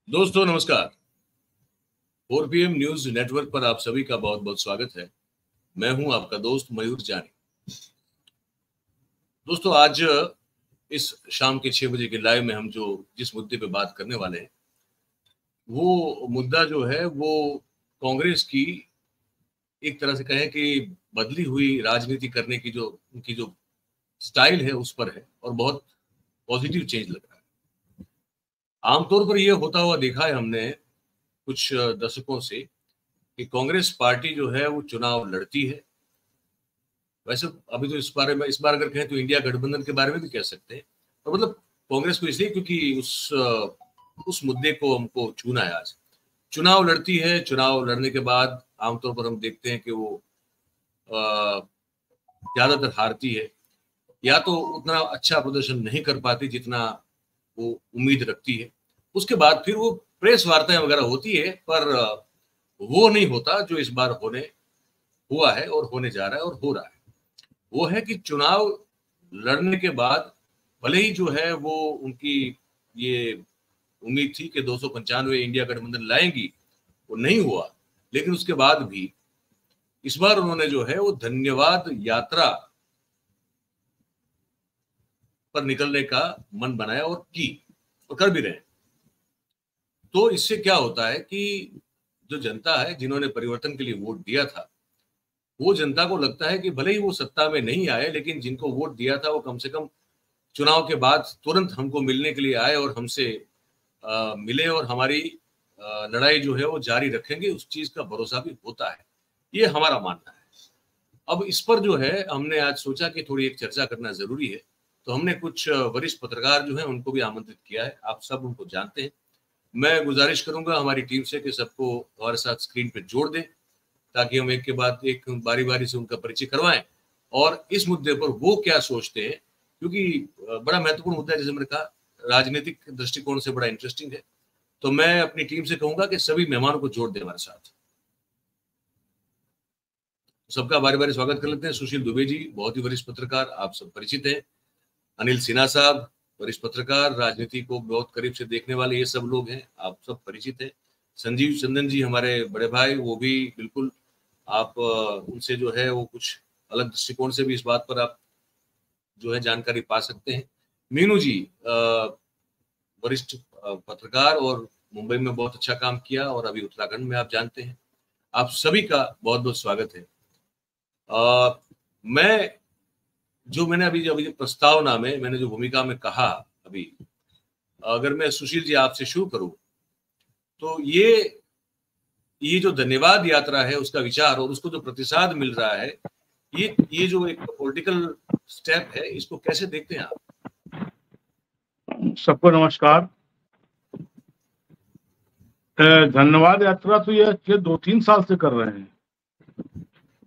दोस्तों नमस्कार। 4 PM news network पर आप सभी का बहुत बहुत स्वागत है। मैं हूं आपका दोस्त मयूर जानी। दोस्तों आज इस शाम के 6 बजे के लाइव में हम जिस मुद्दे पे बात करने वाले हैं वो मुद्दा जो है वो कांग्रेस की एक तरह से कहें कि बदली हुई राजनीति करने की उनकी जो स्टाइल है उस पर है और बहुत पॉजिटिव चेंज लग रहा है। आमतौर पर यह होता हुआ देखा है हमने कुछ दशकों से कि कांग्रेस पार्टी जो है वो चुनाव लड़ती है। वैसे अभी तो इस बार अगर कहें तो इंडिया गठबंधन के बारे में भी कह सकते हैं, और मतलब कांग्रेस को इसलिए क्योंकि उस मुद्दे को हमको छूना है। आज चुनाव लड़ती है, चुनाव लड़ने के बाद आमतौर पर हम देखते हैं कि वो ज्यादातर हारती है या तो उतना अच्छा प्रदर्शन नहीं कर पाती जितना वो उम्मीद रखती है। उसके बाद फिर वो प्रेस वार्ताएं वगैरह होती है, पर वो नहीं होता जो इस बार होने हुआ है और होने जा रहा है और हो रहा है। वो है कि चुनाव लड़ने के बाद भले ही जो है वो उनकी ये उम्मीद थी कि 295 इंडिया गठबंधन लाएंगी, वो नहीं हुआ, लेकिन उसके बाद भी इस बार उन्होंने जो है वो धन्यवाद यात्रा पर निकलने का मन बनाया और की और कर भी रहे। तो इससे क्या होता है कि जो जनता है जिन्होंने परिवर्तन के लिए वोट दिया था, वो जनता को लगता है कि भले ही वो सत्ता में नहीं आए, लेकिन जिनको वोट दिया था वो कम से कम चुनाव के बाद तुरंत हमको मिलने के लिए आए और हमसे मिले और हमारी लड़ाई जो है वो जारी रखेंगे। उस चीज का भरोसा भी होता है, ये हमारा मानना है। अब इस पर जो है हमने आज सोचा कि थोड़ी एक चर्चा करना जरूरी है, तो हमने कुछ वरिष्ठ पत्रकार जो है उनको भी आमंत्रित किया है। आप सब उनको जानते हैं। मैं गुजारिश करूंगा हमारी टीम से कि सबको हमारे साथ स्क्रीन पे जोड़ दें ताकि हम एक के बाद एक बारी बारी से उनका परिचय करवाएं और इस मुद्दे पर वो क्या सोचते हैं, क्योंकि बड़ा महत्वपूर्ण मुद्दा है। जैसे मैंने कहा, राजनीतिक दृष्टिकोण से बड़ा इंटरेस्टिंग है। तो मैं अपनी टीम से कहूंगा कि सभी मेहमानों को जोड़ दें हमारे साथ। सबका बारी बारी स्वागत कर लेते हैं। सुशील दुबे जी, बहुत ही वरिष्ठ पत्रकार, आप सब परिचित हैं। अनिल सिन्हा साहब, वरिष्ठ पत्रकार, राजनीति को बहुत करीब से देखने वाले ये सब लोग हैं, आप सब परिचित हैं। संजीव चंदन जी, हमारे बड़े भाई, वो भी बिल्कुल आप उनसे जो है वो कुछ अलग दृष्टिकोण से भी इस बात पर आप जो है जानकारी पा सकते हैं। मीनू जी, वरिष्ठ पत्रकार और मुंबई में बहुत अच्छा काम किया और अभी उत्तराखंड में आप जानते हैं। आप सभी का बहुत बहुत स्वागत है। मैंने अभी प्रस्तावना में मैंने जो भूमिका में कहा, अभी अगर मैं सुशील जी आपसे शुरू करूं तो ये जो धन्यवाद यात्रा है उसका विचार और उसको जो प्रतिसाद मिल रहा है, ये जो एक पॉलिटिकल स्टेप है, इसको कैसे देखते हैं आप? सबको नमस्कार। धन्यवाद यात्रा तो ये 2-3 साल से कर रहे हैं।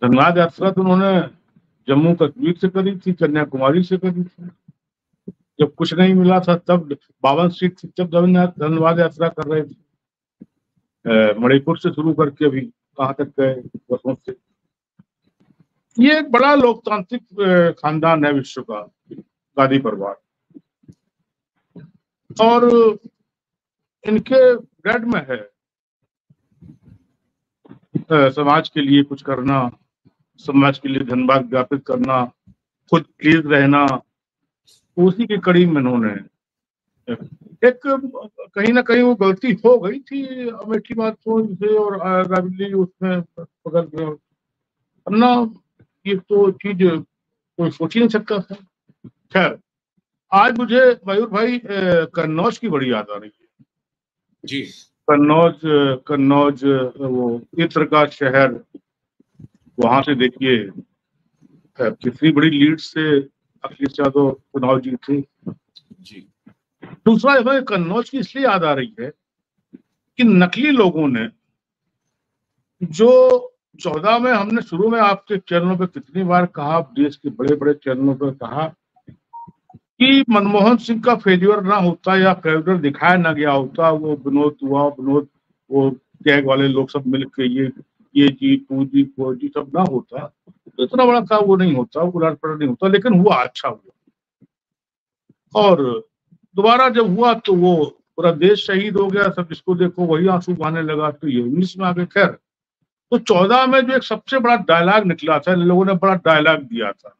धन्यवाद यात्रा तो उन्होंने जम्मू कश्मीर से करी थी, कन्याकुमारी से करी थी। जब कुछ नहीं मिला था तब 52 सीट थी, तब धन्यवाद यात्रा कर रहे थे। मणिपुर से शुरू करके अभी कहाँ तक गए, वर्षों से। ये एक बड़ा लोकतांत्रिक खानदान है विश्व का, गांधी परिवार, और इनके ब्लड में है समाज के लिए कुछ करना, समाज के लिए धन्यवाद ज्ञापित करना, खुद प्लीज रहना। उसी की कड़ी में उन्होंने एक कहीं ना कहीं वो गलती हो गई थी अमेठी बात से और राबली उसमें पकड़ गया ना। ये तो चीज कोई सोच ही नहीं सकता था। खैर, आज मुझे मयूर भाई कन्नौज की बड़ी याद आ रही है जी। कन्नौज वो इत्र का शहर, वहां से देखिए कितनी बड़ी लीड से अखिलेश यादव चुनाव जीते जी। दूसरा हमें कन्नौज की इसलिए याद आ रही है कि नकली लोगों ने जो 14 में, हमने शुरू में आपके चैनलों पे कितनी बार कहा, देश के बड़े बड़े चैनलों पर कहा कि मनमोहन सिंह का फेल्यूर ना होता या फेल्यूर दिखाया ना गया होता, वो विनोद वो टैग वाले लोग सब मिलकर ये जी 2G 4G सब ना होता तो इतना बड़ा था वो नहीं होता, वो उलट नहीं होता। लेकिन हुआ, अच्छा हुआ। और दोबारा जब हुआ तो वो पूरा देश शहीद हो गया, सब जिसको देखो वही आंसू बहाने लगा, तो ये 19 में आ गए। खैर, तो 14 में जो एक सबसे बड़ा डायलॉग निकला था, इन लोगों ने बड़ा डायलॉग दिया था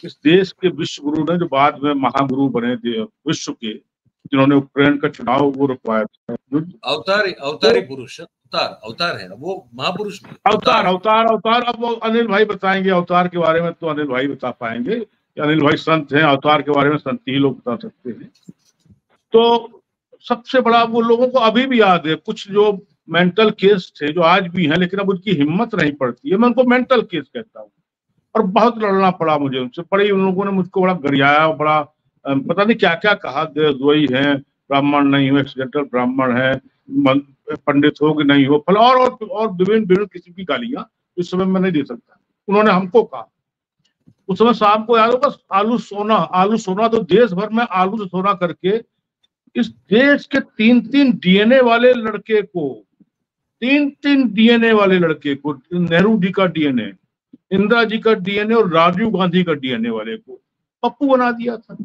इस देश के विश्व गुरु ने, जो बाद में महागुरु बने थे विश्व के, जिन्होंने यूक्रेन का चुनाव वो रुकवाया था। अवतारी पुरुष, अवतार है वो, महापुरुष नहीं। अवतार अब वो अनिल भाई बताएंगे अवतार के बारे में, तो अनिल भाई बता पाएंगे। अनिल भाई संत हैं, अवतार के बारे में संत ही लोग बता सकते हैं। तो सबसे बड़ा वो लोगों को अभी भी याद है, कुछ जो मेंटल केस थे जो आज भी हैं, लेकिन अब उनकी हिम्मत नहीं पड़ती है, मैं उनको मेंटल केस कहता हूँ। और बहुत लड़ना पड़ा मुझे उनसे, बड़ी उन लोगों ने मुझको बड़ा गरियाया, बड़ा पता नहीं क्या क्या कहा, देशद्रोही है, ब्राह्मण नहीं हो, एक्सीडेंटल ब्राह्मण है, पंडित हो कि नहीं हो, फल और विभिन्न किस्म की गालियां इस समय मैं नहीं दे सकता। उन्होंने हमको कहा उस समय, शाम को याद होगा, आलू सोना, तो देश भर में आलू से सोना करके इस देश के 3-3 डीएनए वाले लड़के को, 3-3 डीएनए वाले लड़के को, नेहरू जी का डीएनए, इंदिरा जी का डीएनए और राजीव गांधी का डीएनए वाले को पप्पू बना दिया था।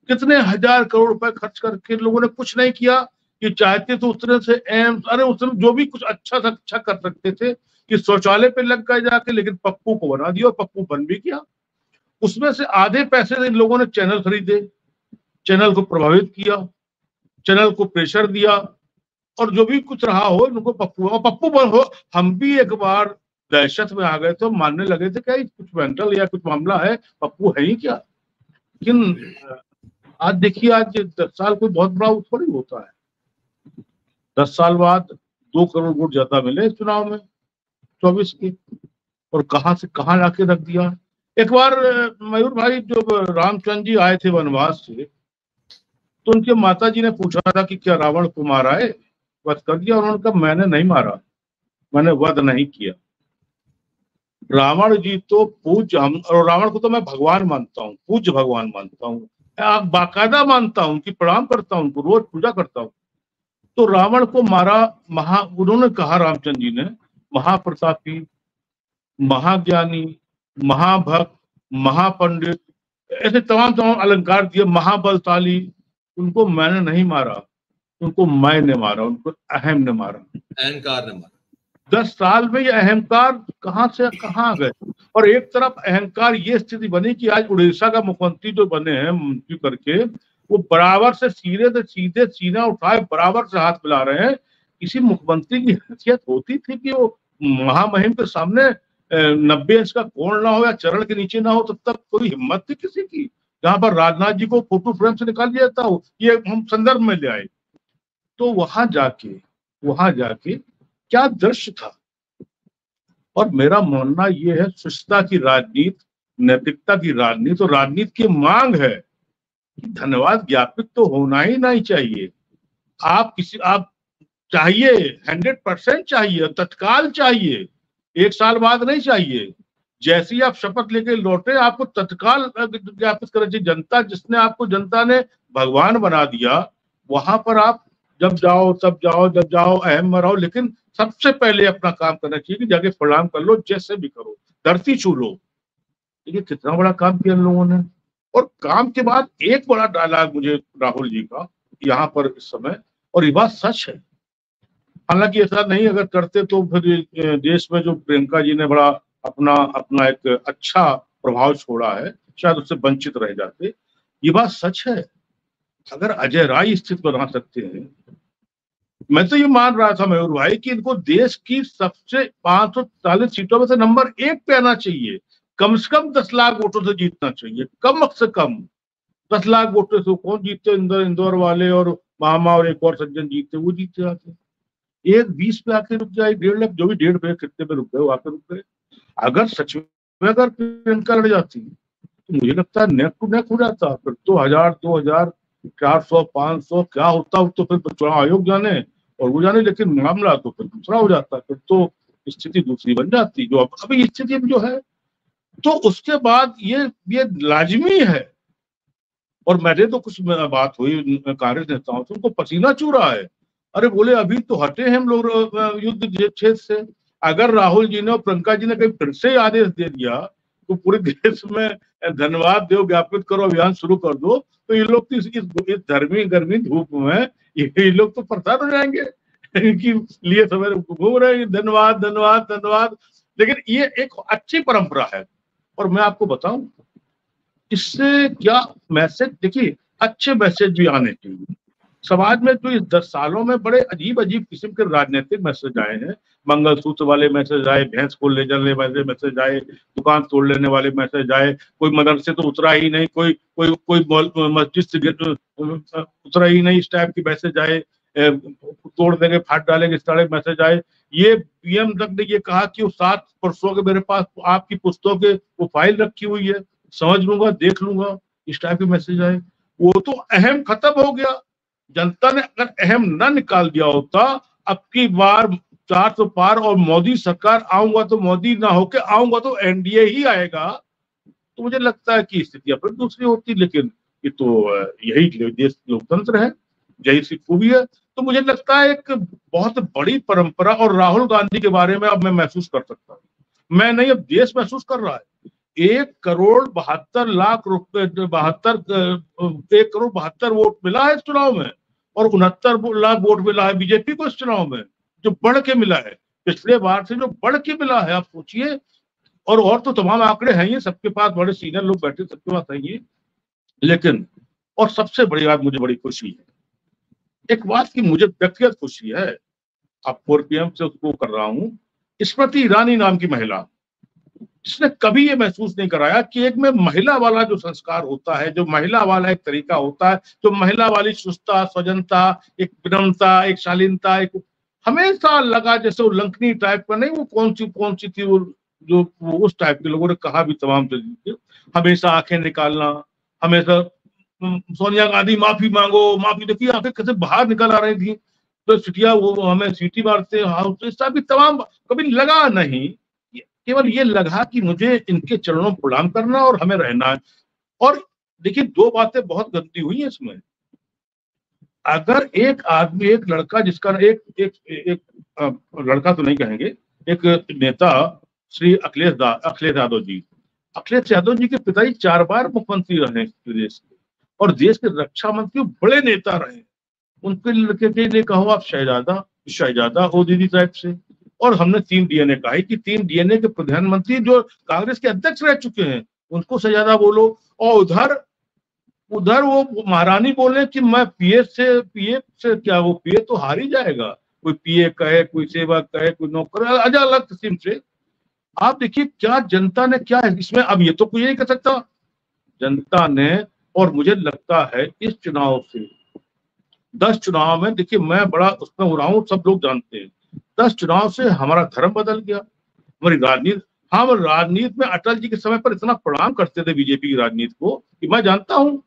कितने हजार करोड़ रुपए खर्च करके लोगों ने कुछ नहीं किया। कि चाहते तो उस तरह से एम्स, अरे उस समय जो भी कुछ अच्छा कर सकते थे कि शौचालय पे लग गए जाके, लेकिन पप्पू को बना दिया और पप्पू बन भी किया। उसमें से आधे पैसे इन लोगों ने चैनल खरीदे, चैनल को प्रभावित किया, चैनल को प्रेशर दिया, और जो भी कुछ रहा हो इनको पप्पू बन हो। हम भी एक बार दहशत में आ गए थे, मानने लगे थे क्या कुछ मेंटल या कुछ मामला है, पप्पू है ही क्या। लेकिन आज देखिए, आज 10 साल कोई बहुत बड़ा थोड़ी होता है। 10 साल बाद 2 करोड़ वोट ज्यादा मिले चुनाव में 24 के, और कहां से कहां लाके रख दिया। एक बार मयूर भाई, जब रामचंद्र जी आए थे वनवास से, तो उनके माता जी ने पूछा था कि क्या रावण को मारा है, वध कर दिया। उन्होंने कहा मैंने नहीं मारा, मैंने वध नहीं किया। रावण जी तो पूज्य, हम और रावण को तो मैं भगवान मानता हूँ, पूज्य भगवान मानता हूँ, बाकायदा मानता हूँ, उनकी प्रणाम करता हूँ, उनको रोज पूजा करता हूँ। तो रावण को मारा उन्होंने कहा, रामचंद्र जी ने, महाप्रतापी, महाज्ञानी, महाभक्त, महापंडित, ऐसे तमाम अलंकार दिए, महाबलशाली, उनको मैंने नहीं मारा, उनको मैंने मारा, उनको अहम ने मारा, अहंकार ने मारा। 10 साल में ये अहंकार कहां से कहां गए। और एक तरफ अहंकार ये स्थिति बनी कि आज उड़ीसा का मुख्यमंत्री जो बने हैं मंत्री करके, वो बराबर से सीधे सीना उठाए बराबर से हाथ मिला रहे हैं। किसी मुख्यमंत्री की हैसियत होती थी कि वो महामहिम के सामने 90 इंच का कोण ना हो या चरण के नीचे ना हो, तब तक कोई हिम्मत थी किसी की। जहां पर राजनाथ जी को फोटो फ्रेम से निकाल दिया था, ये हम संदर्भ में ले आए। तो वहां जाके क्या दृश्य था। और मेरा मानना यह है, शिष्टता की राजनीति, नैतिकता की राजनीति, और राजनीति की मांग है कि धन्यवाद ज्ञापित तो होना ही नहीं चाहिए। आप चाहिए 100% चाहिए, तत्काल चाहिए, 1 साल बाद नहीं चाहिए। जैसे ही आप शपथ लेके लौटे, आपको तत्काल ज्ञापित करना चाहिए। जनता ने भगवान बना दिया, वहां पर आप जब जाओ जब जाओ अहम में रहो, लेकिन सबसे पहले अपना काम करना चाहिए कि जाके प्रणाम कर लो, जैसे भी करो, धरती छू लो। देखिए कितना बड़ा काम किया इन लोगों ने। और काम के बाद एक बड़ा डायलॉग मुझे राहुल जी का यहाँ पर इस समय, और ये बात सच है, हालांकि ऐसा नहीं अगर करते तो फिर देश में जो प्रियंका जी ने बड़ा अपना एक अच्छा प्रभाव छोड़ा है, शायद उससे वंचित रह जाते। ये बात सच है। अगर अजय राय स्थिति बना सकते हैं, मैं तो ये मान रहा था मयूर भाई कि इनको देश की सबसे 540 सीटों में से नंबर 1 पे आना चाहिए, कम से कम 10 लाख वोटों से जीतना चाहिए, कम से कम 10 लाख वोटों से। कौन जीतते, इंदौर वाले और मामा और एक और सज्जन जीतते, वो जीतते आते। 1-20 पे आके रुक जाए, 1.5 लाख, जो भी 1.5 पे कितने पे रुक गए, वो आके रुक गए। अगर सच में अगर प्रियंका लड़ जाती तो मुझे लगता है नेक टू नेक हो जाता, फिर तो 1000, 2000, 400, 500 क्या होता, तो फिर चुनाव आयोग जाने और वो जाने, लेकिन मामला तो फिर दूसरा हो जाता, फिर तो स्थिति दूसरी बन जाती जो अभी स्थिति में जो है। तो उसके बाद ये लाजमी है। और मैंने तो कुछ बात हुई कांग्रेस नेताओं से, उनको पसीना चू रहा है। अरे बोले अभी तो हटे हैं हम लोग युद्ध क्षेत्र से। अगर राहुल जी ने और प्रियंका जी ने कहीं फिर से आदेश दे दिया तो पूरे देश में धन्यवाद देव ज्ञापित करो अभियान शुरू कर दो, तो ये लोग तो इस गर्मी धूप में ये लोग तो परेशान हो जाएंगे। इनकी लिए सवेरे घूम रहे हैं, धन्यवाद धन्यवाद धन्यवाद। लेकिन ये एक अच्छी परंपरा है। और मैं आपको बताऊं इससे क्या मैसेज, देखिए अच्छे मैसेज भी आने चाहिए समाज में। तो इस 10 सालों में बड़े अजीब अजीब किस्म के राजनीतिक मैसेज आए हैं। मंगलसूत्र वाले मैसेज आए, भैंस को ले जाने वाले मैसेज आए, दुकान तोड़ लेने वाले मैसेज आए, कोई मदरसे तो उतरा ही नहीं, कोई कोई कोई मस्जिद से उतरा ही नहीं, इस टाइप के मैसेज आए, तोड़ देंगे फाड़ डालेंगे इस तरह मैसेज आए। ये पीएम तक ने ये कहा कि 7 वर्षों के मेरे पास आपकी पुस्तकों के वो फाइल रखी हुई है, समझ लूंगा देख लूंगा, इस टाइप के मैसेज आए। वो तो अहम खत्म हो गया। जनता ने अगर अहम न निकाल दिया होता, अब की बार 400 पार और मोदी सरकार आऊंगा तो मोदी ना होके आऊंगा तो एनडीए ही आएगा, तो मुझे लगता है कि स्थिति अपनी दूसरी होती। लेकिन ये तो यही देश लोकतंत्र है, यही सी खूबी है। तो मुझे लगता है एक बहुत बड़ी परंपरा। और राहुल गांधी के बारे में अब मैं महसूस कर सकता हूँ, मैं नहीं अब देश महसूस कर रहा है। 1,72,00,000 रुपए 1,72,00,000 वोट मिला है इस चुनाव में, और 69 लाख वोट मिला है बीजेपी को इस चुनाव में, जो बढ़ के मिला है पिछले बार से, जो बढ़ के मिला है। आप सोचिए। और तो तमाम आंकड़े हैं ये, सबके पास बड़े सीनियर लोग बैठे, सबके पास है ये। लेकिन और सबसे बड़ी बात, मुझे बड़ी खुशी है एक बात की, मुझे व्यक्तिगत खुशी है, अब 4 PM से उसको कर रहा हूं, स्मृति ईरानी नाम की महिला, जिसने कभी ये महसूस नहीं कराया कि एक में महिला वाला जो संस्कार होता है, जो महिला वाला एक तरीका होता है, जो महिला वाली सुस्ता, स्वजनता, एक विनम्रता, एक शालीनता, एक हमेशा लगा जैसे वो लंकनी टाइप का नहीं, वो कौन सी थी वो, जो वो उस टाइप के लोगों ने कहा भी तमाम तरीके, हमेशा आंखें निकालना, हमेशा सोनिया गांधी माफी मांगो माफी, देखिए आंखें कैसे बाहर निकल आ रही थी, तो सिटिया वो हमें सीटी मारते, हाँ तो भी तमाम, कभी लगा नहीं, केवल ये लगा कि मुझे इनके चरणों प्रणाम करना और हमें रहना है। और देखिए 2 बातें बहुत गंदी हुई है इसमें। अगर एक आदमी, एक लड़का जिसका एक लड़का तो नहीं कहेंगे, एक नेता श्री अखिलेश यादव जी के पिताजी 4 बार मुख्यमंत्री रहे देश के, और देश के रक्षा मंत्री बड़े नेता रहे। उनके लड़के के लिए कहो आप शहजादा हो दीदी टाइप से। और हमने 3 DNA कहा है कि 3 DNA के प्रधानमंत्री जो कांग्रेस के अध्यक्ष रह चुके हैं, उनको शहजादा बोलो। और उधर वो महारानी बोले कि मैं पीए से क्या, वो पीए तो हार ही जाएगा, कोई पीए कहे, कोई सेवक कहे, कोई नौकर, अलग किस्म से। आप देखिए क्या जनता ने क्या है इसमें, अब ये तो कोई नहीं कह सकता जनता ने। और मुझे लगता है इस चुनाव से 10 चुनाव में, देखिए मैं बड़ा उसमें हो रहा हूँ, सब लोग जानते हैं, 10 चुनाव से हमारा धर्म बदल गया, हमारी राजनीति। हम राजनीति में अटल जी के समय पर इतना प्रणाम करते थे बीजेपी की राजनीति को कि मैं जानता हूं,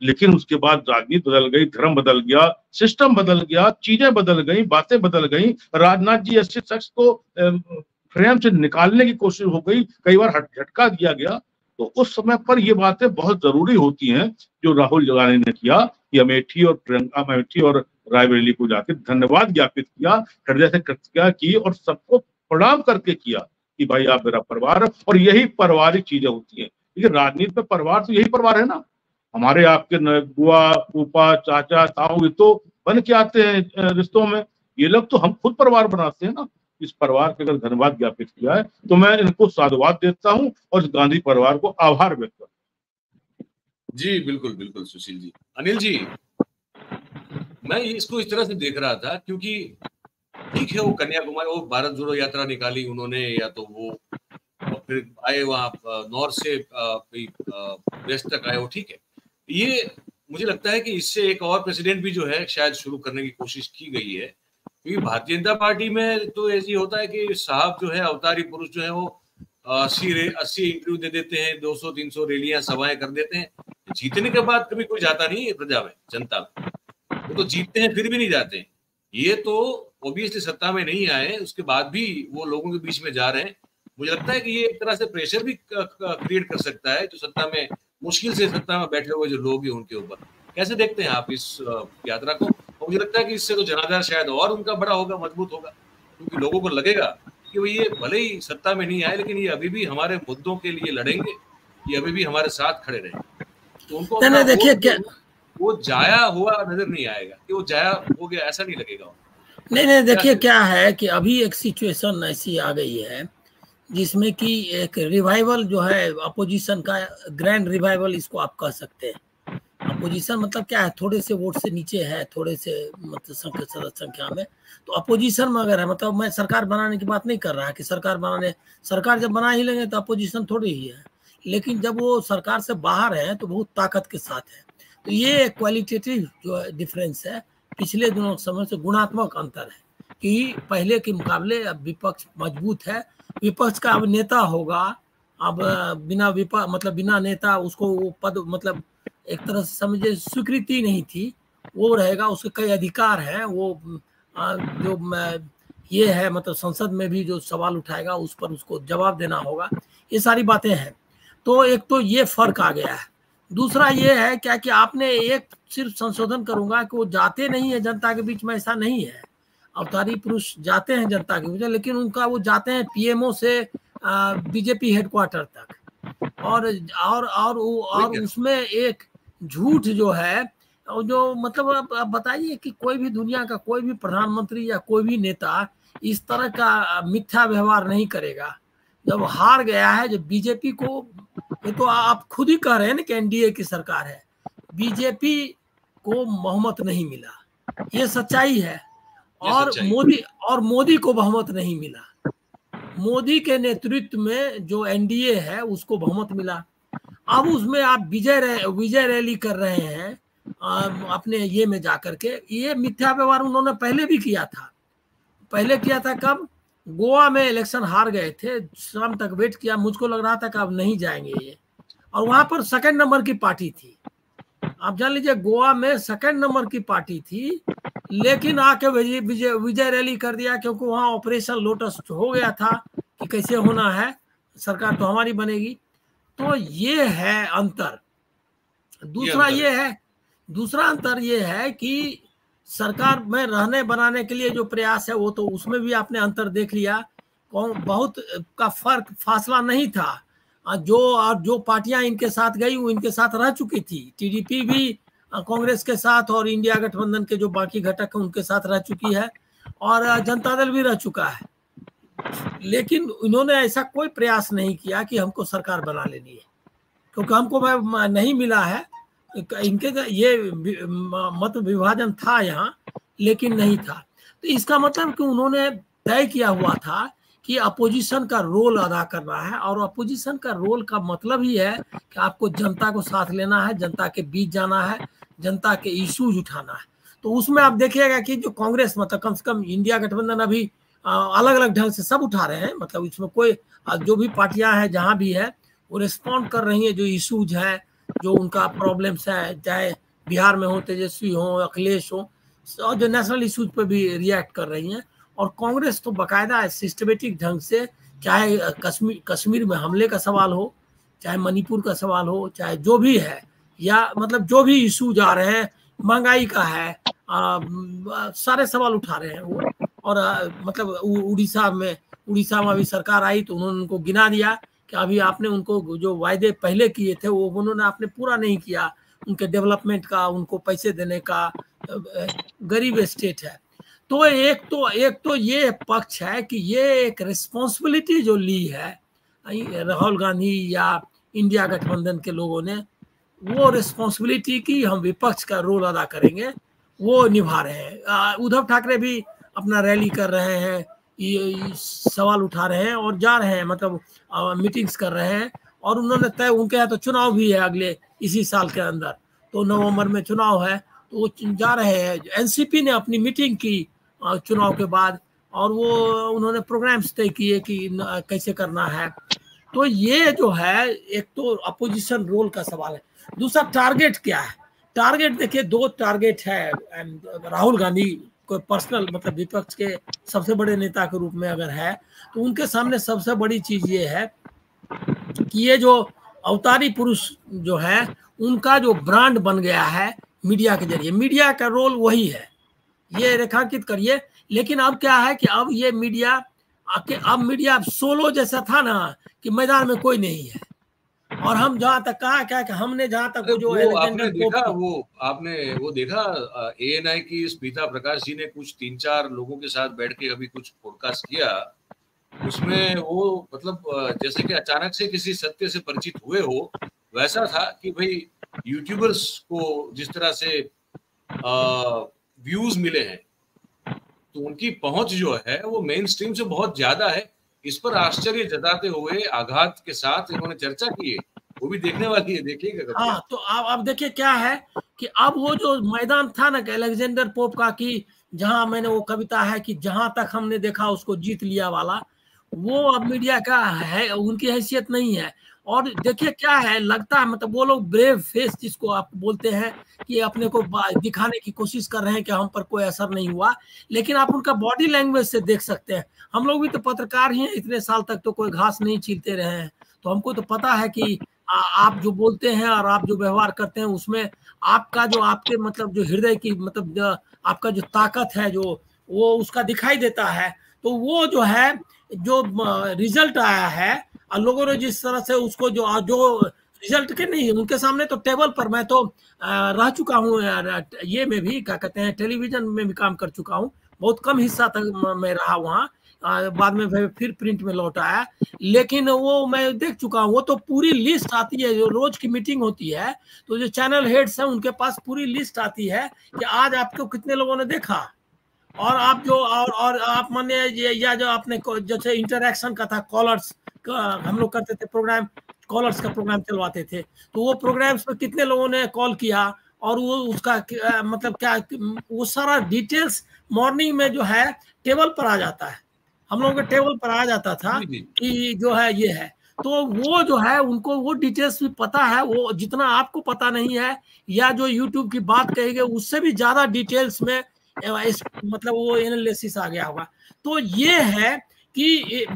लेकिन उसके बाद राजनीति बदल गई, धर्म बदल गया, सिस्टम बदल गया, चीजें बदल गई, बातें बदल गई। राजनाथ जी ऐसे शख्स को फ्रेम से निकालने की कोशिश हो गई, कई बार झटका दिया गया। तो उस समय पर ये बातें बहुत जरूरी होती हैं जो राहुल गांधी ने किया कि अमेठी और रायबरेली को जाकर धन्यवाद ज्ञापित किया, हृदय से कृतज्ञता की और सबको प्रणाम करके किया कि भाई आप मेरा परिवार है। और यही पारिवारिक चीजें होती हैं, लेकिन राजनीति में परिवार तो यही परिवार है ना, हमारे आपके बुआ फूफा चाचा ताऊ, ये तो बन के आते हैं रिश्तों में, ये लोग तो हम खुद परिवार बनाते हैं ना। इस परिवार के अगर धन्यवाद ज्ञापित किया है तो मैं इनको साधुवाद देता हूं और इस गांधी परिवार को आभार व्यक्त करता हूं। जी बिल्कुल बिल्कुल सुशील जी। अनिल जी, मैं इसको इस तरह से देख रहा था, क्योंकि ठीक है वो कन्याकुमारी, वो भारत जोड़ो यात्रा निकाली उन्होंने, या तो वो फिर आए वहां नॉर्थ से वेस्ट तक आए, वो ठीक है। ये मुझे लगता है कि इससे एक और प्रेसिडेंट भी जो है शायद शुरू करने की कोशिश की गई है, क्योंकि भारतीय जनता पार्टी में तो ऐसी होता है कि साहब जो है अवतारी पुरुष जो है वो 80 इंटरव्यू दे देते हैं, 200-300 रैलियां सभाएं कर देते हैं, जीतने के बाद कभी कोई जाता नहीं है प्रजा में, जनता में, वो तो जीतते हैं फिर भी नहीं जाते। ये तो ऑब्वियसली सत्ता में नहीं आए उसके बाद भी वो लोगों के बीच में जा रहे हैं। मुझे लगता है कि ये एक तरह से प्रेशर भी क्रिएट कर सकता है जो सत्ता में, मुश्किल से सत्ता में बैठे हुए जो लोग हैं उनके ऊपर। कैसे देखते हैं आप इस यात्रा को? मुझे लगता है कि इससे तो जनाधार शायद और उनका बड़ा होगा, मजबूत होगा, क्योंकि लोगों को लगेगा कि ये भले ही सत्ता में नहीं आए लेकिन ये अभी भी हमारे मुद्दों के लिए लड़ेंगे, ये अभी भी हमारे साथ खड़े रहेंगे। तो उनको अपना देखिए क्या वो जाया हुआ नजर नहीं आएगा कि वो जाया हो गया, ऐसा नहीं लगेगा। नहीं देखिए क्या है कि अभी एक सिचुएशन ऐसी आ गई है जिसमें कि एक रिवाइवल जो है अपोजिशन का, ग्रैंड रिवाइवल इसको आप कह सकते हैं। अपोजिशन मतलब क्या है, थोड़े से वोट से नीचे है, थोड़े से मतलब सदस्य संख्या में, तो अपोजिशन में अगर है, मतलब मैं सरकार बनाने की बात नहीं कर रहा है कि सरकार जब बना ही लेंगे तो अपोजिशन थोड़ी ही है, लेकिन जब वो सरकार से बाहर है तो बहुत ताकत के साथ है। तो ये क्वालिटेटिव जो डिफरेंस है, पिछले दिनों समय से गुणात्मक अंतर है कि पहले के मुकाबले अब विपक्ष मजबूत है, विपक्ष का अब नेता होगा, अब बिना नेता उसको वो पद मतलब एक तरह से समझे स्वीकृति नहीं थी, वो रहेगा, उसके कई अधिकार हैं, वो जो ये है मतलब संसद में भी जो सवाल उठाएगा उस पर उसको जवाब देना होगा, ये सारी बातें हैं। तो एक तो ये फर्क आ गया है। दूसरा ये है क्या कि आपने एक सिर्फ संशोधन करूंगा कि वो जाते नहीं है जनता के बीच में, ऐसा नहीं है। अवतारी पुरुष जाते हैं जनता के बीच, लेकिन उनका वो जाते हैं पीएमओ से बीजेपी हेडक्वार्टर तक, और उसमें एक झूठ जो है, जो मतलब आप बताइए कि कोई भी दुनिया का कोई भी प्रधानमंत्री या कोई भी नेता इस तरह का मिथ्या व्यवहार नहीं करेगा। जब हार गया है, जब बीजेपी को, ये तो आप खुद ही कह रहे हैं ना कि एनडीए की सरकार है, बीजेपी को बहुमत नहीं मिला, ये सच्चाई है। और मोदी को बहुमत नहीं मिला, मोदी के नेतृत्व में जो एनडीए है उसको बहुमत मिला। अब उसमें आप विजय रैली कर रहे हैं अपने ये में जाकर के, ये मिथ्या व्यवहार उन्होंने पहले भी किया था। पहले किया था कब? गोवा में इलेक्शन हार गए थे, शाम तक वेट किया, मुझको लग रहा था कि अब नहीं जाएंगे ये, और वहां पर सेकंड नंबर की पार्टी थी। आप जान लीजिए गोवा में सेकंड नंबर की पार्टी थी, लेकिन आके विजय रैली कर दिया, क्योंकि वहां ऑपरेशन लोटस हो गया था कि कैसे होना है, सरकार तो हमारी बनेगी। तो ये है अंतर। दूसरा अंतर ये है कि सरकार में रहने बनाने के लिए जो प्रयास है वो तो उसमें भी आपने अंतर देख लिया, बहुत का फासला नहीं था। जो पार्टियां इनके साथ गई वो इनके साथ रह चुकी थी, टीडीपी भी कांग्रेस के साथ और इंडिया गठबंधन के जो बाकी घटक हैं उनके साथ रह चुकी है, और जनता दल भी रह चुका है। लेकिन इन्होंने ऐसा कोई प्रयास नहीं किया कि हमको सरकार बना लेनी है, क्योंकि हमको नहीं मिला है। इनके ये मत विभाजन था यहाँ, लेकिन नहीं था। तो इसका मतलब कि उन्होंने तय किया हुआ था कि अपोजिशन का रोल अदा करना है, और अपोजिशन का रोल का मतलब ही है कि आपको जनता को साथ लेना है, जनता के बीच जाना है, जनता के इश्यूज उठाना है। तो उसमें आप देखिएगा कि जो कांग्रेस मतलब कम से कम इंडिया गठबंधन अभी अलग अलग ढंग से सब उठा रहे हैं, मतलब इसमें कोई जो भी पार्टियां हैं जहां भी है वो रिस्पॉन्ड कर रही है, जो इश्यूज है, जो उनका प्रॉब्लम्स है, चाहे बिहार में हो तेजस्वी हो, अखिलेश हो, और जो नेशनल इश्यूज पे भी रिएक्ट कर रही हैं। और कांग्रेस तो बाकायदा सिस्टमेटिक ढंग से, चाहे कश्मीर में हमले का सवाल हो, चाहे मणिपुर का सवाल हो, चाहे जो भी है, या मतलब जो भी इश्यूज आ रहे हैं, महंगाई का है, सारे सवाल उठा रहे हैं वो। और मतलब उड़ीसा में अभी सरकार आई तो उन्होंने उनको गिना दिया कि अभी आपने उनको जो वायदे पहले किए थे वो उन्होंने आपने पूरा नहीं किया, उनके डेवलपमेंट का, उनको पैसे देने का, गरीब स्टेट है। तो एक तो ये पक्ष है कि ये एक रिस्पॉन्सिबिलिटी जो ली है राहुल गांधी या इंडिया गठबंधन के लोगों ने, वो रिस्पॉन्सिबिलिटी की हम विपक्ष का रोल अदा करेंगे, वो निभा रहे हैं। उद्धव ठाकरे भी अपना रैली कर रहे हैं, ये सवाल उठा रहे हैं और जा रहे हैं, मतलब मीटिंग्स कर रहे हैं। और उन्होंने तय, उनके यहाँ तो चुनाव भी है अगले इसी साल के अंदर, तो नवंबर में चुनाव है, तो वो जा रहे हैं। एनसीपी ने अपनी मीटिंग की चुनाव के बाद, और वो उन्होंने प्रोग्राम्स तय किए कि कैसे करना है। तो ये जो है, एक तो अपोजिशन रोल का सवाल है। दूसरा टारगेट क्या है? टारगेट देखिए, दो टारगेट है राहुल गांधी को पर्सनल, मतलब विपक्ष के सबसे बड़े नेता के रूप में अगर है तो उनके सामने सबसे बड़ी चीज ये है कि ये जो अवतारी पुरुष जो है उनका जो ब्रांड बन गया है मीडिया के जरिए, मीडिया का रोल वही है, ये रेखांकित करिए। लेकिन अब क्या है कि अब ये मीडिया अब मीडिया सोलो जैसा था ना कि मैदान में कोई नहीं है। और हम जहां तक कहा क्या कि हमने जहां तक वो जो आपने देखा वो देखा ANI की स्मिता प्रकाश जी ने कुछ 3-4 लोगों के साथ बैठ के अभी कुछ पॉडकास्ट किया, उसमें वो मतलब जैसे कि अचानक से किसी सत्य से परिचित हुए हो वैसा था कि भाई यूट्यूबर्स को जिस तरह से व्यूज मिले हैं तो उनकी पहुंच जो है वो मेन स्ट्रीम से बहुत ज्यादा है। इस पर आश्चर्य जताते हुए आघात के साथ इन्होंने चर्चा की है, वो भी देखने वाली है, देखिएगा। हाँ, तो अब देखिए क्या है कि अब वो जो मैदान था ना कि अलेक्जेंडर पोप का, कि जहां मैंने वो कविता है कि जहां तक हमने देखा उसको जीत लिया वाला, वो अब मीडिया का है, उनकी हैसियत नहीं है। और देखिए क्या है, लगता है मतलब वो लोग ब्रेव फेस जिसको आप बोलते हैं कि अपने को दिखाने की कोशिश कर रहे हैं कि हम पर कोई असर नहीं हुआ, लेकिन आप उनका बॉडी लैंग्वेज से देख सकते हैं। हम लोग भी तो पत्रकार ही हैं, इतने साल तक तो कोई घास नहीं छीलते रहे हैं, तो हमको तो पता है कि आप जो बोलते हैं और आप जो व्यवहार करते हैं उसमें आपका जो आपके मतलब जो हृदय की मतलब आपका जो ताकत है जो वो उसका दिखाई देता है। तो वो जो है जो रिजल्ट आया है और लोगों ने जिस तरह से उसको जो जो रिजल्ट के नहीं, उनके सामने तो टेबल पर मैं तो रह चुका हूँ, ये में भी क्या कहते हैं टेलीविजन में भी काम कर चुका हूँ, बहुत कम हिस्सा तक मैं रहा वहाँ, बाद में फिर प्रिंट में लौट आया, लेकिन वो मैं देख चुका हूँ। वो तो पूरी लिस्ट आती है, जो रोज की मीटिंग होती है तो जो चैनल हेड्स हैं उनके पास पूरी लिस्ट आती है कि आज आपको कितने लोगों ने देखा, और आप जो और आप माने या जो आपने जैसे इंटरैक्शन का था, कॉलर्स का हम लोग करते थे प्रोग्राम, कॉलर्स का प्रोग्राम चलवाते थे, तो वो प्रोग्राम्स में कितने लोगों ने कॉल किया और वो उसका मतलब क्या, वो सारा डिटेल्स मॉर्निंग में जो है टेबल पर आ जाता है, हम लोगों के टेबल पर आ जाता था कि जो है ये है। तो वो जो है उनको वो डिटेल्स भी पता है, वो जितना आपको पता नहीं है या जो यूट्यूब की बात कही गई उससे भी ज्यादा डिटेल्स में मतलब वो एनालिसिस आ गया होगा। तो ये है कि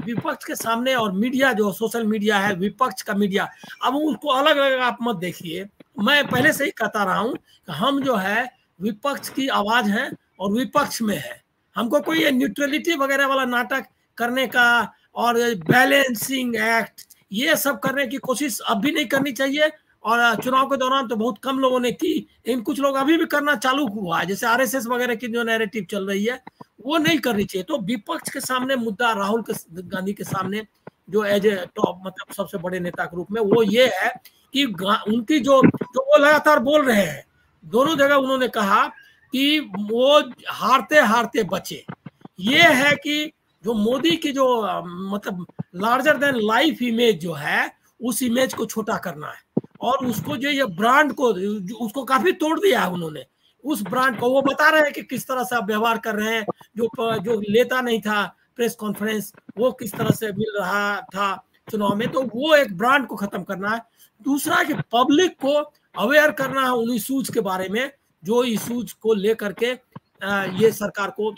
विपक्ष के सामने और मीडिया जो सोशल मीडिया है, विपक्ष का मीडिया, अब उसको अलग अलग आप मत देखिए। मैं पहले से ही कहता रहा हूं कि हम जो है विपक्ष की आवाज है और विपक्ष में है, हमको कोई न्यूट्रलिटी वगैरह वाला नाटक करने का और बैलेंसिंग एक्ट ये सब करने की कोशिश अब भी नहीं करनी चाहिए। और चुनाव के दौरान तो बहुत कम लोगों ने की, इन कुछ लोग अभी भी करना चालू हुआ है, जैसे आरएसएस वगैरह की जो नैरेटिव चल रही है वो नहीं करनी चाहिए। तो विपक्ष के सामने मुद्दा राहुल गांधी के सामने जो एज ए टॉप मतलब सबसे बड़े नेता के रूप में वो ये है कि उनकी जो वो लगातार बोल रहे हैं, दोनों जगह उन्होंने कहा कि वो हारते हारते बचे। ये है कि जो मोदी की जो मतलब लार्जर देन लाइफ इमेज जो है उस इमेज को छोटा करना है, और उसको जो ये ब्रांड को उसको काफी तोड़ दिया है उन्होंने, उस ब्रांड को वो बता रहे हैं कि किस तरह से आप व्यवहार कर रहे हैं, जो लेता नहीं था प्रेस कॉन्फ्रेंस वो किस तरह से मिल रहा था चुनाव में, तो वो एक ब्रांड को खत्म करना है। दूसरा कि पब्लिक को अवेयर करना है उन इशूज के बारे में, जो इशूज को लेकर के ये सरकार को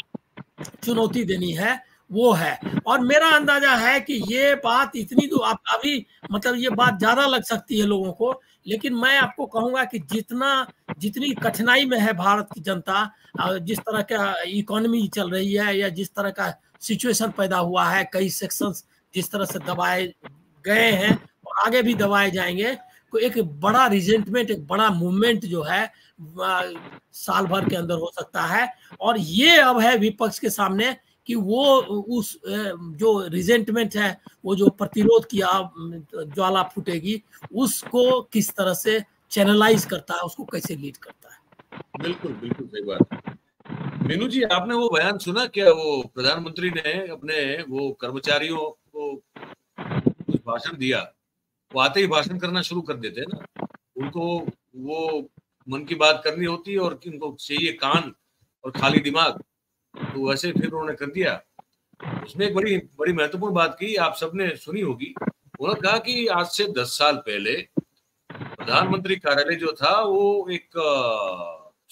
चुनौती देनी है वो है। और मेरा अंदाजा है कि ये बात इतनी तो आप अभी मतलब ये बात ज्यादा लग सकती है लोगों को, लेकिन मैं आपको कहूंगा कि जितनी कठिनाई में है भारत की जनता, जिस तरह का इकोनॉमी चल रही है या जिस तरह का सिचुएशन पैदा हुआ है, कई सेक्शंस जिस तरह से दबाए गए हैं और आगे भी दबाए जाएंगे, तो एक बड़ा रिजेंटमेंट, एक बड़ा मूवमेंट जो है साल भर के अंदर हो सकता है। और ये अब है विपक्ष के सामने कि वो उस जो रिजेंटमेंट है, वो जो प्रतिरोध की ज्वाला फूटेगी, उसको किस तरह से चैनलाइज करता है, उसको कैसे लीड करता है। बिल्कुल बिल्कुल सही बात। मीनू जी, आपने वो बयान सुना क्या, वो प्रधानमंत्री ने अपने वो कर्मचारियों को कुछ भाषण दिया, वो आते ही भाषण करना शुरू कर देते हैं ना, उनको वो मन की बात करनी होती है और उनको चाहिए कान और खाली दिमाग, तो वैसे फिर उन्होंने कर दिया। उसमें एक बड़ी बड़ी महत्वपूर्ण बात की, आप सबने सुनी होगी, उन्होंने कहा कि आज से 10 साल पहले प्रधानमंत्री कार्यालय जो था वो एक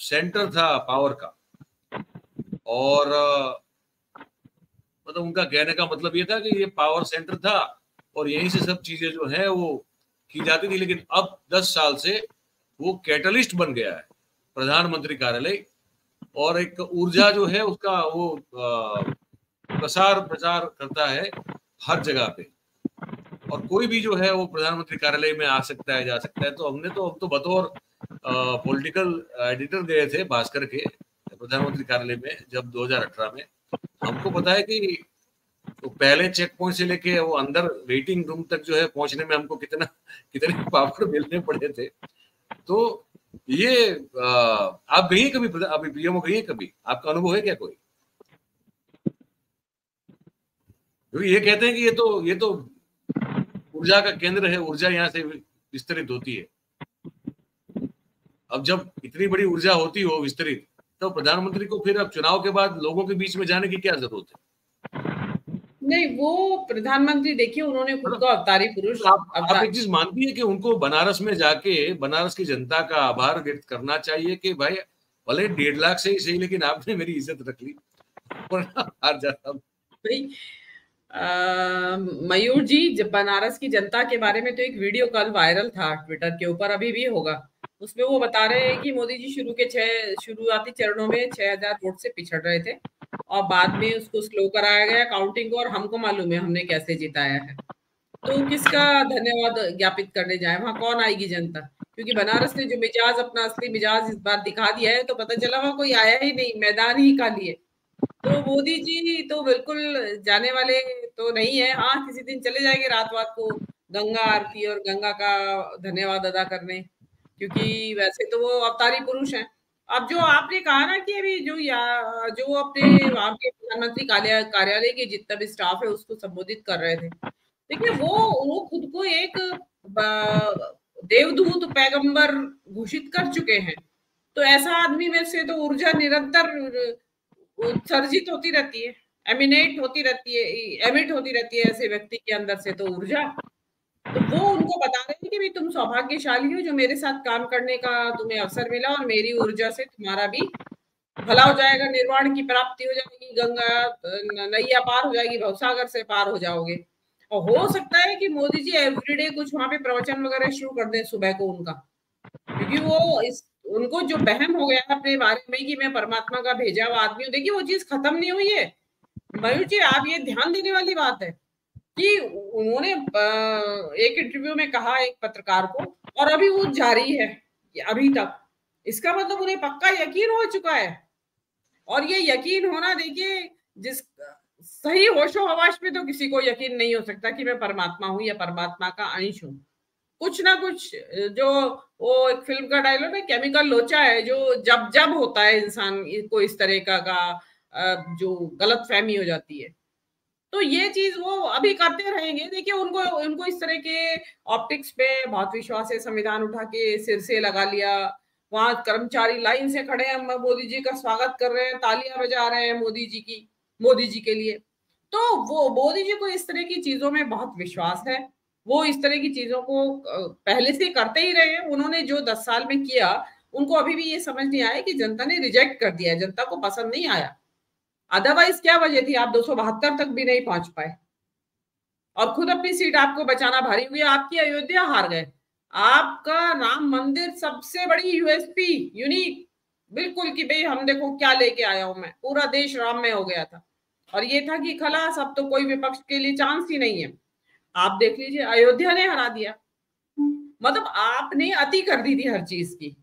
सेंटर था पावर का, और मतलब उनका कहने का मतलब ये था कि ये पावर सेंटर था और यहीं से सब चीजें जो है वो की जाती थी। लेकिन अब 10 साल से वो कैटलिस्ट बन गया है प्रधानमंत्री कार्यालय, और एक ऊर्जा जो है उसका वो प्रसार प्रचार करता है हर जगह पे, और कोई भी जो है वो प्रधानमंत्री कार्यालय में आ सकता है, जा सकता है। तो हमने तो बतौर पॉलिटिकल एडिटर गए थे भास्कर के प्रधानमंत्री कार्यालय में जब 2018 में। हमको पता है कि तो पहले चेक पॉइंट से लेके वो अंदर वेटिंग रूम तक जो है पहुंचने में हमको कितने पापड़ बेलने पड़े थे। तो ये आप गई कभी, अभी पीएमओ गई है कभी, आपका अनुभव है क्या कोई? क्योंकि ये कहते हैं कि ये तो ऊर्जा का केंद्र है, ऊर्जा यहाँ से विस्तरित होती है। अब जब इतनी बड़ी ऊर्जा होती हो विस्तरित, तो प्रधानमंत्री को फिर अब चुनाव के बाद लोगों के बीच में जाने की क्या जरूरत है? नहीं, वो प्रधानमंत्री देखिए उन्होंने खुद को अवतारी पुरुष। आप एक चीज मानती है कि उनको बनारस में जाके बनारस की जनता का आभार व्यक्त करना चाहिए कि भाई भले 1.5 लाख से ही सही, लेकिन आपने मेरी इज्जत रख ली हार जाता। भाई मयूर जी, जब बनारस की जनता के बारे में तो एक वीडियो कल वायरल था ट्विटर के ऊपर, अभी भी होगा, उसमें वो बता रहे हैं कि मोदी जी शुरुआती चरणों में 6000 वोट से पिछड़ रहे थे और बाद में उसको स्लो कराया गया काउंटिंग को, और हमको मालूम है हमने कैसे जिताया है। तो किसका धन्यवाद ज्ञापित करने जाए, वहां कौन आएगी जनता? क्योंकि बनारस ने जो मिजाज, अपना असली मिजाज इस बार दिखा दिया है, तो पता चला वहां कोई आया ही नहीं, मैदान ही खाली है। तो मोदी जी तो बिल्कुल जाने वाले तो नहीं है। हाँ, किसी दिन चले जाएंगे रात को गंगा आरती और गंगा का धन्यवाद अदा करने, क्योंकि वैसे तो वो अवतारी पुरुष हैं। अब जो आपने कहा ना कि अभी जो अपने वहां के प्रधानमंत्री कार्यालय के जितना भी स्टाफ है उसको संबोधित कर रहे थे, देखिए वो खुद को एक देवदूत पैगंबर घोषित कर चुके हैं। तो ऐसा आदमी में से तो ऊर्जा निरंतर उत्सर्जित होती रहती है, एमिट होती रहती है ऐसे व्यक्ति के अंदर से तो ऊर्जा। तो वो उनको बता रहे हैं कि भी तुम सौभाग्यशाली हो जो मेरे साथ काम करने का तुम्हें अवसर मिला, और मेरी ऊर्जा से तुम्हारा भी भला हो जाएगा, निर्वाण की प्राप्ति हो जाएगी, गंगा नैया पार हो जाएगी, भवसागर से पार हो जाओगे। और हो सकता है कि मोदी जी एवरीडे कुछ वहां पे प्रवचन वगैरह शुरू कर दें सुबह को उनका, क्योंकि उनको जो बहम हो गया है अपने बारे में कि मैं परमात्मा का भेजा हुआ आदमी हूँ, देखिए वो चीज खत्म नहीं हुई है। मयूर जी, आप ये ध्यान देने वाली बात है कि उन्होंने एक इंटरव्यू में कहा एक पत्रकार को, और अभी वो जारी है अभी तक। इसका मतलब उन्हें पक्का यकीन हो चुका है, और ये यकीन होना, देखिए जिस सही होशो हवाश में तो किसी को यकीन नहीं हो सकता कि मैं परमात्मा हूं या परमात्मा का अंश हूं। कुछ ना कुछ, जो वो एक फिल्म का डायलॉग है, केमिकल लोचा है, जो जब होता है इंसान को इस तरह का जो गलत फहमी हो जाती है। तो ये चीज वो अभी करते रहेंगे। देखिए उनको इस तरह के ऑप्टिक्स पे बहुत विश्वास है, संविधान उठा के सिर से लगा लिया, वहां कर्मचारी लाइन से खड़े हैं, मोदी जी का स्वागत कर रहे हैं, तालियां बजा रहे हैं मोदी जी के लिए। तो वो मोदी जी को इस तरह की चीजों में बहुत विश्वास है, वो इस तरह की चीजों को पहले से करते ही रहे हैं। उन्होंने जो 10 साल में किया, उनको अभी भी ये समझ नहीं आया कि जनता ने रिजेक्ट कर दिया है, जनता को पसंद नहीं आया। अदरवाइज क्या वजह थी आप 272 तक भी नहीं पहुंच पाए, और खुद अपनी सीट आपको बचाना भारी हुई। आपकी अयोध्या हार गए, आपका राम मंदिर सबसे बड़ी यूएसपी, यूनिक बिल्कुल, कि भाई हम देखो क्या लेके आया हूं मैं, पूरा देश राम में हो गया था, और ये था कि खलास, अब तो कोई विपक्ष के लिए चांस ही नहीं है। आप देख लीजिए, अयोध्या ने हरा दिया। मतलब आपने अति कर दी थी हर चीज की।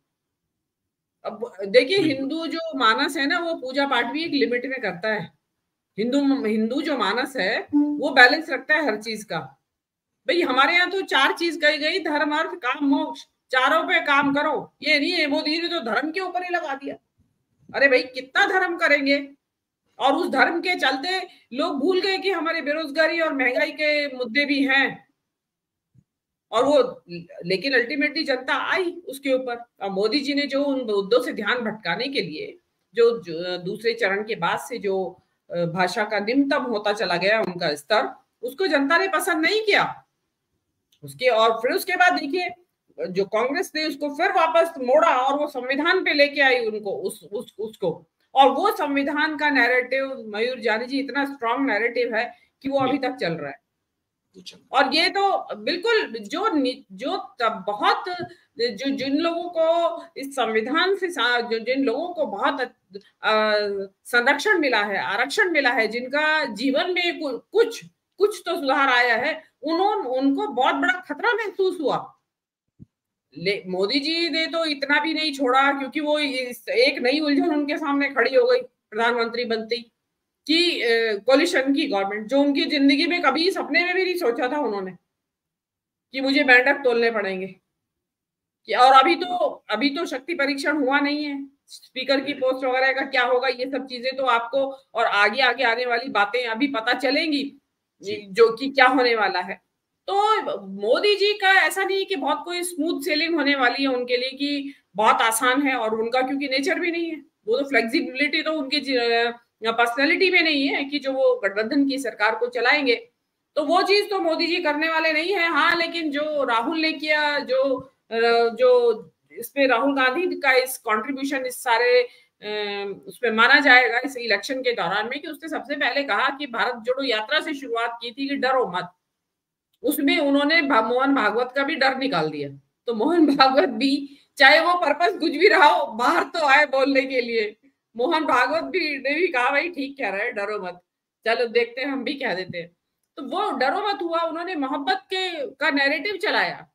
अब देखिए, हिंदू जो मानस है ना, वो पूजा पाठ भी एक लिमिट में करता है। हिंदू जो मानस है वो बैलेंस रखता है हर चीज का। भाई हमारे यहाँ तो 4 चीज कही गई, धर्म अर्थ काम मोक्ष, चारों पे काम करो। ये नहीं है मोदी जी ने तो धर्म के ऊपर ही लगा दिया। अरे भाई कितना धर्म करेंगे, और उस धर्म के चलते लोग भूल गए कि हमारे बेरोजगारी और महंगाई के मुद्दे भी हैं, और वो लेकिन अल्टीमेटली जनता आई उसके ऊपर। और मोदी जी ने जो उन मुद्दों से ध्यान भटकाने के लिए जो दूसरे चरण के बाद से जो भाषा का निम्नतम होता चला गया उनका स्तर, उसको जनता ने पसंद नहीं किया और फिर उसके बाद देखिए जो कांग्रेस ने उसको फिर वापस मोड़ा, और वो संविधान पे लेके आई उनको उसको। और वो संविधान का नैरेटिव, मयूर जानी जी, इतना स्ट्रॉन्ग नैरेटिव है कि वो अभी तक चल रहा है। और ये तो बिल्कुल जो बहुत जिन लोगों को इस संविधान से जिन लोगों को बहुत संरक्षण मिला है, आरक्षण मिला है, जिनका जीवन में कुछ तो सुधार आया है, उनको बहुत बड़ा खतरा महसूस हुआ। मोदी जी ने तो इतना भी नहीं छोड़ा, क्योंकि वो एक नई उलझन उनके सामने खड़ी हो गई प्रधानमंत्री बनते ही कि कोलिशन की गवर्नमेंट, जो उनकी जिंदगी में कभी सपने में भी नहीं सोचा था उन्होंने कि मुझे मेंढक तोलने पड़ेंगे। और अभी तो शक्ति परीक्षण हुआ नहीं है, स्पीकर की पोस्ट वगैरह का क्या होगा, ये सब चीजें तो आपको और आगे आने वाली बातें अभी पता चलेंगी जो कि क्या होने वाला है। तो मोदी जी का ऐसा नहीं कि बहुत कोई स्मूथ सेलिंग होने वाली है उनके लिए कि बहुत आसान है, और उनका क्योंकि नेचर भी नहीं है, वो तो फ्लेक्सिबिलिटी तो उनकी पर्सनैलिटी में नहीं है कि जो वो गठबंधन की सरकार को चलाएंगे। तो वो चीज तो मोदी जी करने वाले नहीं है। हाँ, लेकिन जो राहुल ने किया, जो इसमें राहुल गांधी का इस कंट्रीब्यूशन इस सारे उसमें माना जाएगा इस इलेक्शन के दौरान में, कि उसने सबसे पहले कहा कि भारत जोड़ो यात्रा से शुरुआत की थी कि डरो मत, उसमें उन्होंने मोहन भागवत का भी डर निकाल दिया। तो मोहन भागवत भी, चाहे वो पर्पस कुछ भी रहा हो, बाहर तो आए बोलने के लिए। मोहन भागवत ने भी कहा भाई ठीक कह रहा है, डरो मत, चलो देखते हैं हम भी कह देते हैं। तो वो डरो मत हुआ, उन्होंने मोहब्बत का नैरेटिव चलाया।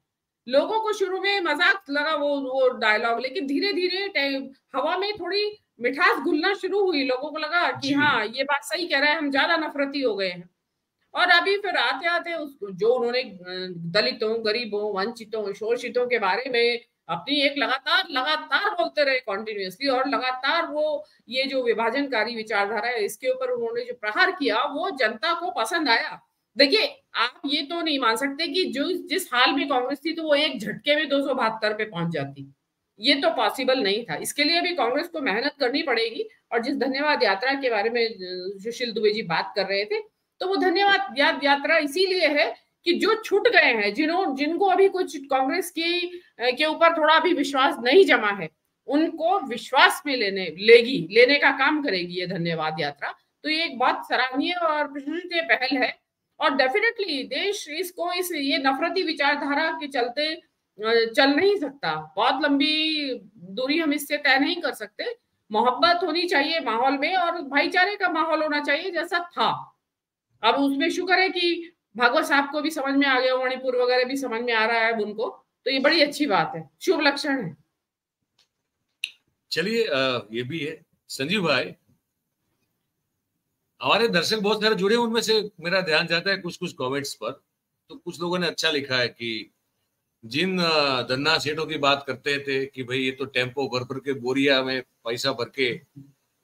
लोगों को शुरू में मजाक लगा वो डायलॉग, लेकिन धीरे धीरे हवा में थोड़ी मिठास घुलना शुरू हुई। लोगों को लगा कि हाँ, ये बात सही कह रहा है, हम ज्यादा नफरती हो गए हैं। और अभी फिर आते आते जो उन्होंने दलितों, गरीबों, वंचितों, शोषितों के बारे में अपनी एक लगातार बोलते रहे कॉन्टिन्यूसली, और लगातार वो ये जो विभाजनकारी विचारधारा है इसके ऊपर उन्होंने जो प्रहार किया वो जनता को पसंद आया। देखिए, आप ये तो नहीं मान सकते कि जिस हाल में कांग्रेस थी तो वो एक झटके में 272 पे पहुंच जाती, ये तो पॉसिबल नहीं था। इसके लिए भी कांग्रेस को मेहनत करनी पड़ेगी। और जिस धन्यवाद यात्रा के बारे में सुशील दुबे जी बात कर रहे थे, तो वो धन्यवाद यात्रा इसीलिए है कि जो छूट गए हैं, जिनको अभी कुछ कांग्रेस के ऊपर थोड़ा भी विश्वास नहीं जमा है, उनको विश्वास में लेने का काम करेगी ये धन्यवाद यात्रा। तो ये एक बहुत सराहनीय और प्रशंसनीय पहल है। और डेफिनेटली देश ये नफरती विचारधारा के चलते चल नहीं सकता, बहुत लंबी दूरी हम इससे तय नहीं कर सकते। मोहब्बत होनी चाहिए माहौल में, और भाईचारे का माहौल होना चाहिए जैसा था। अब उसमें शुक्र है कि भागवत साहब को भी समझ में आ गया, मणिपुर वगैरह भी समझ में आ रहा है उनको, तो ये बड़ी अच्छी बात है, शुभ लक्षण है। चलिए, ये भी है। संजीव भाई, हमारे दर्शक बहुत सारे जुड़े, उनमें से मेरा ध्यान जाता है कुछ कमेंट्स पर। तो कुछ लोगों ने अच्छा लिखा है कि जिन धन्ना सेठों की बात करते थे कि भाई ये तो टेम्पो भर के बोरिया में पैसा भर के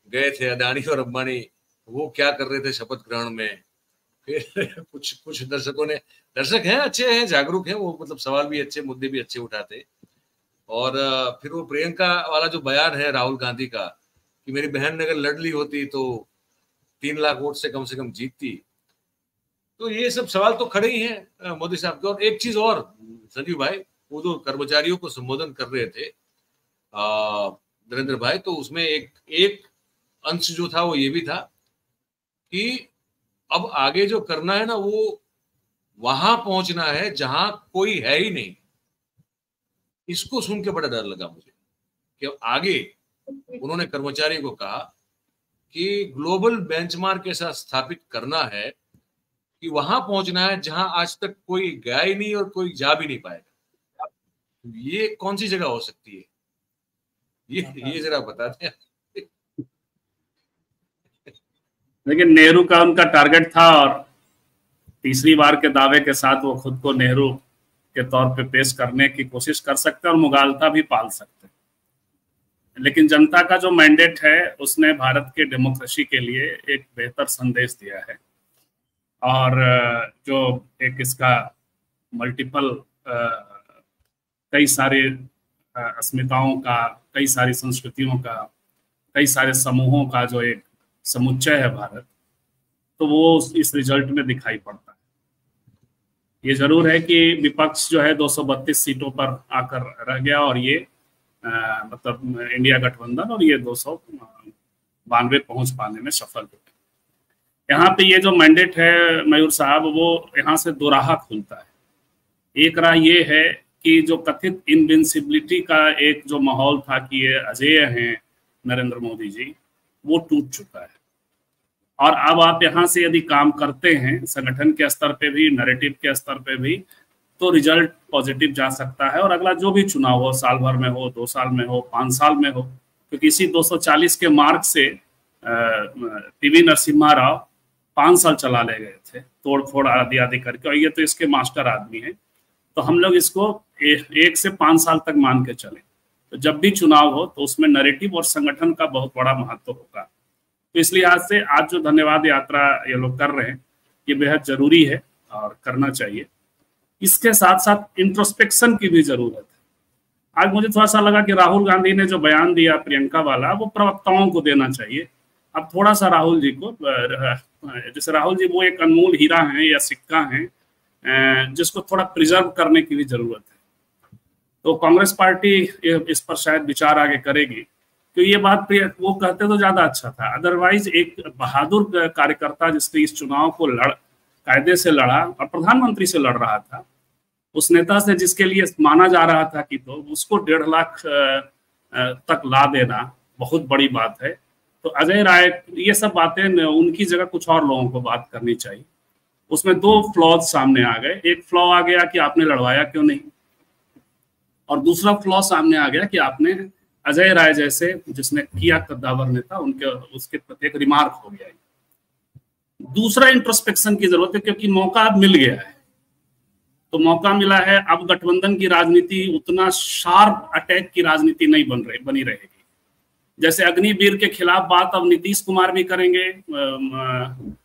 गए थे अदानी और अंबानी, वो क्या कर रहे थे शपथ ग्रहण में। फिर कुछ दर्शक हैं, अच्छे हैं, जागरूक हैं, वो मतलब सवाल भी अच्छे, मुद्दे भी अच्छे उठाते। और फिर वो प्रियंका वाला जो बयान है राहुल गांधी का कि मेरी बहन ने अगर लड़ ली होती तो 3 लाख वोट से कम जीतती। तो ये सब सवाल तो खड़े ही हैं मोदी साहब के। और एक चीज और संजीव भाई, वो जो कर्मचारियों को संबोधन कर रहे थे नरेंद्र भाई, तो उसमें एक अंश जो था वो ये भी था कि अब आगे जो करना है ना, वो वहां पहुंचना है जहां कोई है ही नहीं। इसको सुन के बड़ा डर लगा मुझे कि आगे उन्होंने कर्मचारियों को कहा कि ग्लोबल बेंचमार्क के साथ स्थापित करना है कि वहां पहुंचना है जहां आज तक कोई गया ही नहीं और कोई जा भी नहीं पाएगा। ये कौन सी जगह हो सकती है, ये जरा बता दें। लेकिन नेहरू का उनका टारगेट था, और तीसरी बार के दावे के साथ वो खुद को नेहरू के तौर पे पेश करने की कोशिश कर सकते हैं और मुगालता भी पाल सकते हैं। लेकिन जनता का जो मैंडेट है उसने भारत के डेमोक्रेसी के लिए एक बेहतर संदेश दिया है। और जो एक इसका मल्टीपल कई सारे अस्मिताओं का, कई सारी संस्कृतियों का, कई सारे समूहों का जो एक समुच्चय है भारत, तो वो इस रिजल्ट में दिखाई पड़ता है। ये जरूर है कि विपक्ष जो है 232 सीटों पर आकर रह गया, और ये मतलब इंडिया गठबंधन, और ये 292 पहुंच पाने में सफल हुए। यहाँ पे ये जो मैंडेट है मयूर साहब, वो यहाँ से दो राह खुलता है। एक राह ये है कि जो कथित इनविंसिबिलिटी का एक जो माहौल था कि ये अजेय हैं नरेंद्र मोदी जी, वो टूट चुका है। और अब आप यहाँ से यदि काम करते हैं संगठन के स्तर पे भी, नैरेटिव के स्तर पे भी, तो रिजल्ट पॉजिटिव जा सकता है। और अगला जो भी चुनाव हो, साल भर में हो, 2 साल में हो, 5 साल में हो, क्योंकि इसी 240 के मार्क से पीवी नरसिम्हा राव 5 साल चला ले गए थे, तोड़ फोड़ आदि आदि करके, और ये तो इसके मास्टर आदमी हैं। तो हम लोग इसको 1 से 5 साल तक मान के चले, तो जब भी चुनाव हो तो उसमें नैरेटिव और संगठन का बहुत बड़ा महत्व होगा। तो इसलिए आज से आज जो धन्यवाद यात्रा ये लोग कर रहे हैं, ये बेहद जरूरी है और करना चाहिए। इसके साथ साथ इंट्रोस्पेक्शन की भी जरूरत है। आज मुझे थोड़ा सा लगा कि राहुल गांधी ने जो बयान दिया प्रियंका वाला, वो प्रवक्ताओं को देना चाहिए। अब थोड़ा सा राहुल जी को, जैसे राहुल जी वो एक अनमोल हीरा हैं या सिक्का हैं, जिसको थोड़ा प्रिजर्व करने की भी जरूरत है। तो कांग्रेस पार्टी इस पर शायद विचार आगे करेगी। तो ये बात वो कहते तो ज्यादा अच्छा था। अदरवाइज एक बहादुर कार्यकर्ता जिसने इस चुनाव को कायदे से लड़ा और प्रधानमंत्री से लड़ रहा था, उस नेता से जिसके लिए माना जा रहा था कि तो उसको 1.5 लाख तक ला देना बहुत बड़ी बात है। तो अजय राय, ये सब बातें उनकी जगह कुछ और लोगों को बात करनी चाहिए। उसमें 2 फ्लॉज सामने आ गए। एक फ्लॉ आ गया कि आपने लड़वाया क्यों नहीं, और दूसरा फ्लॉ सामने आ गया कि आपने अजय राय जैसे जिसने किया कद्दावर नेता, उसके प्रति एक रिमार्क हो गया। दूसरा इंट्रोस्पेक्शन की जरूरत है, क्योंकि मौका अब मिल गया है। तो मौका मिला है, अब गठबंधन की राजनीति उतना शार्प अटैक की राजनीति नहीं बनी रहेगी। जैसे अग्निवीर के खिलाफ बात अब नीतीश कुमार भी करेंगे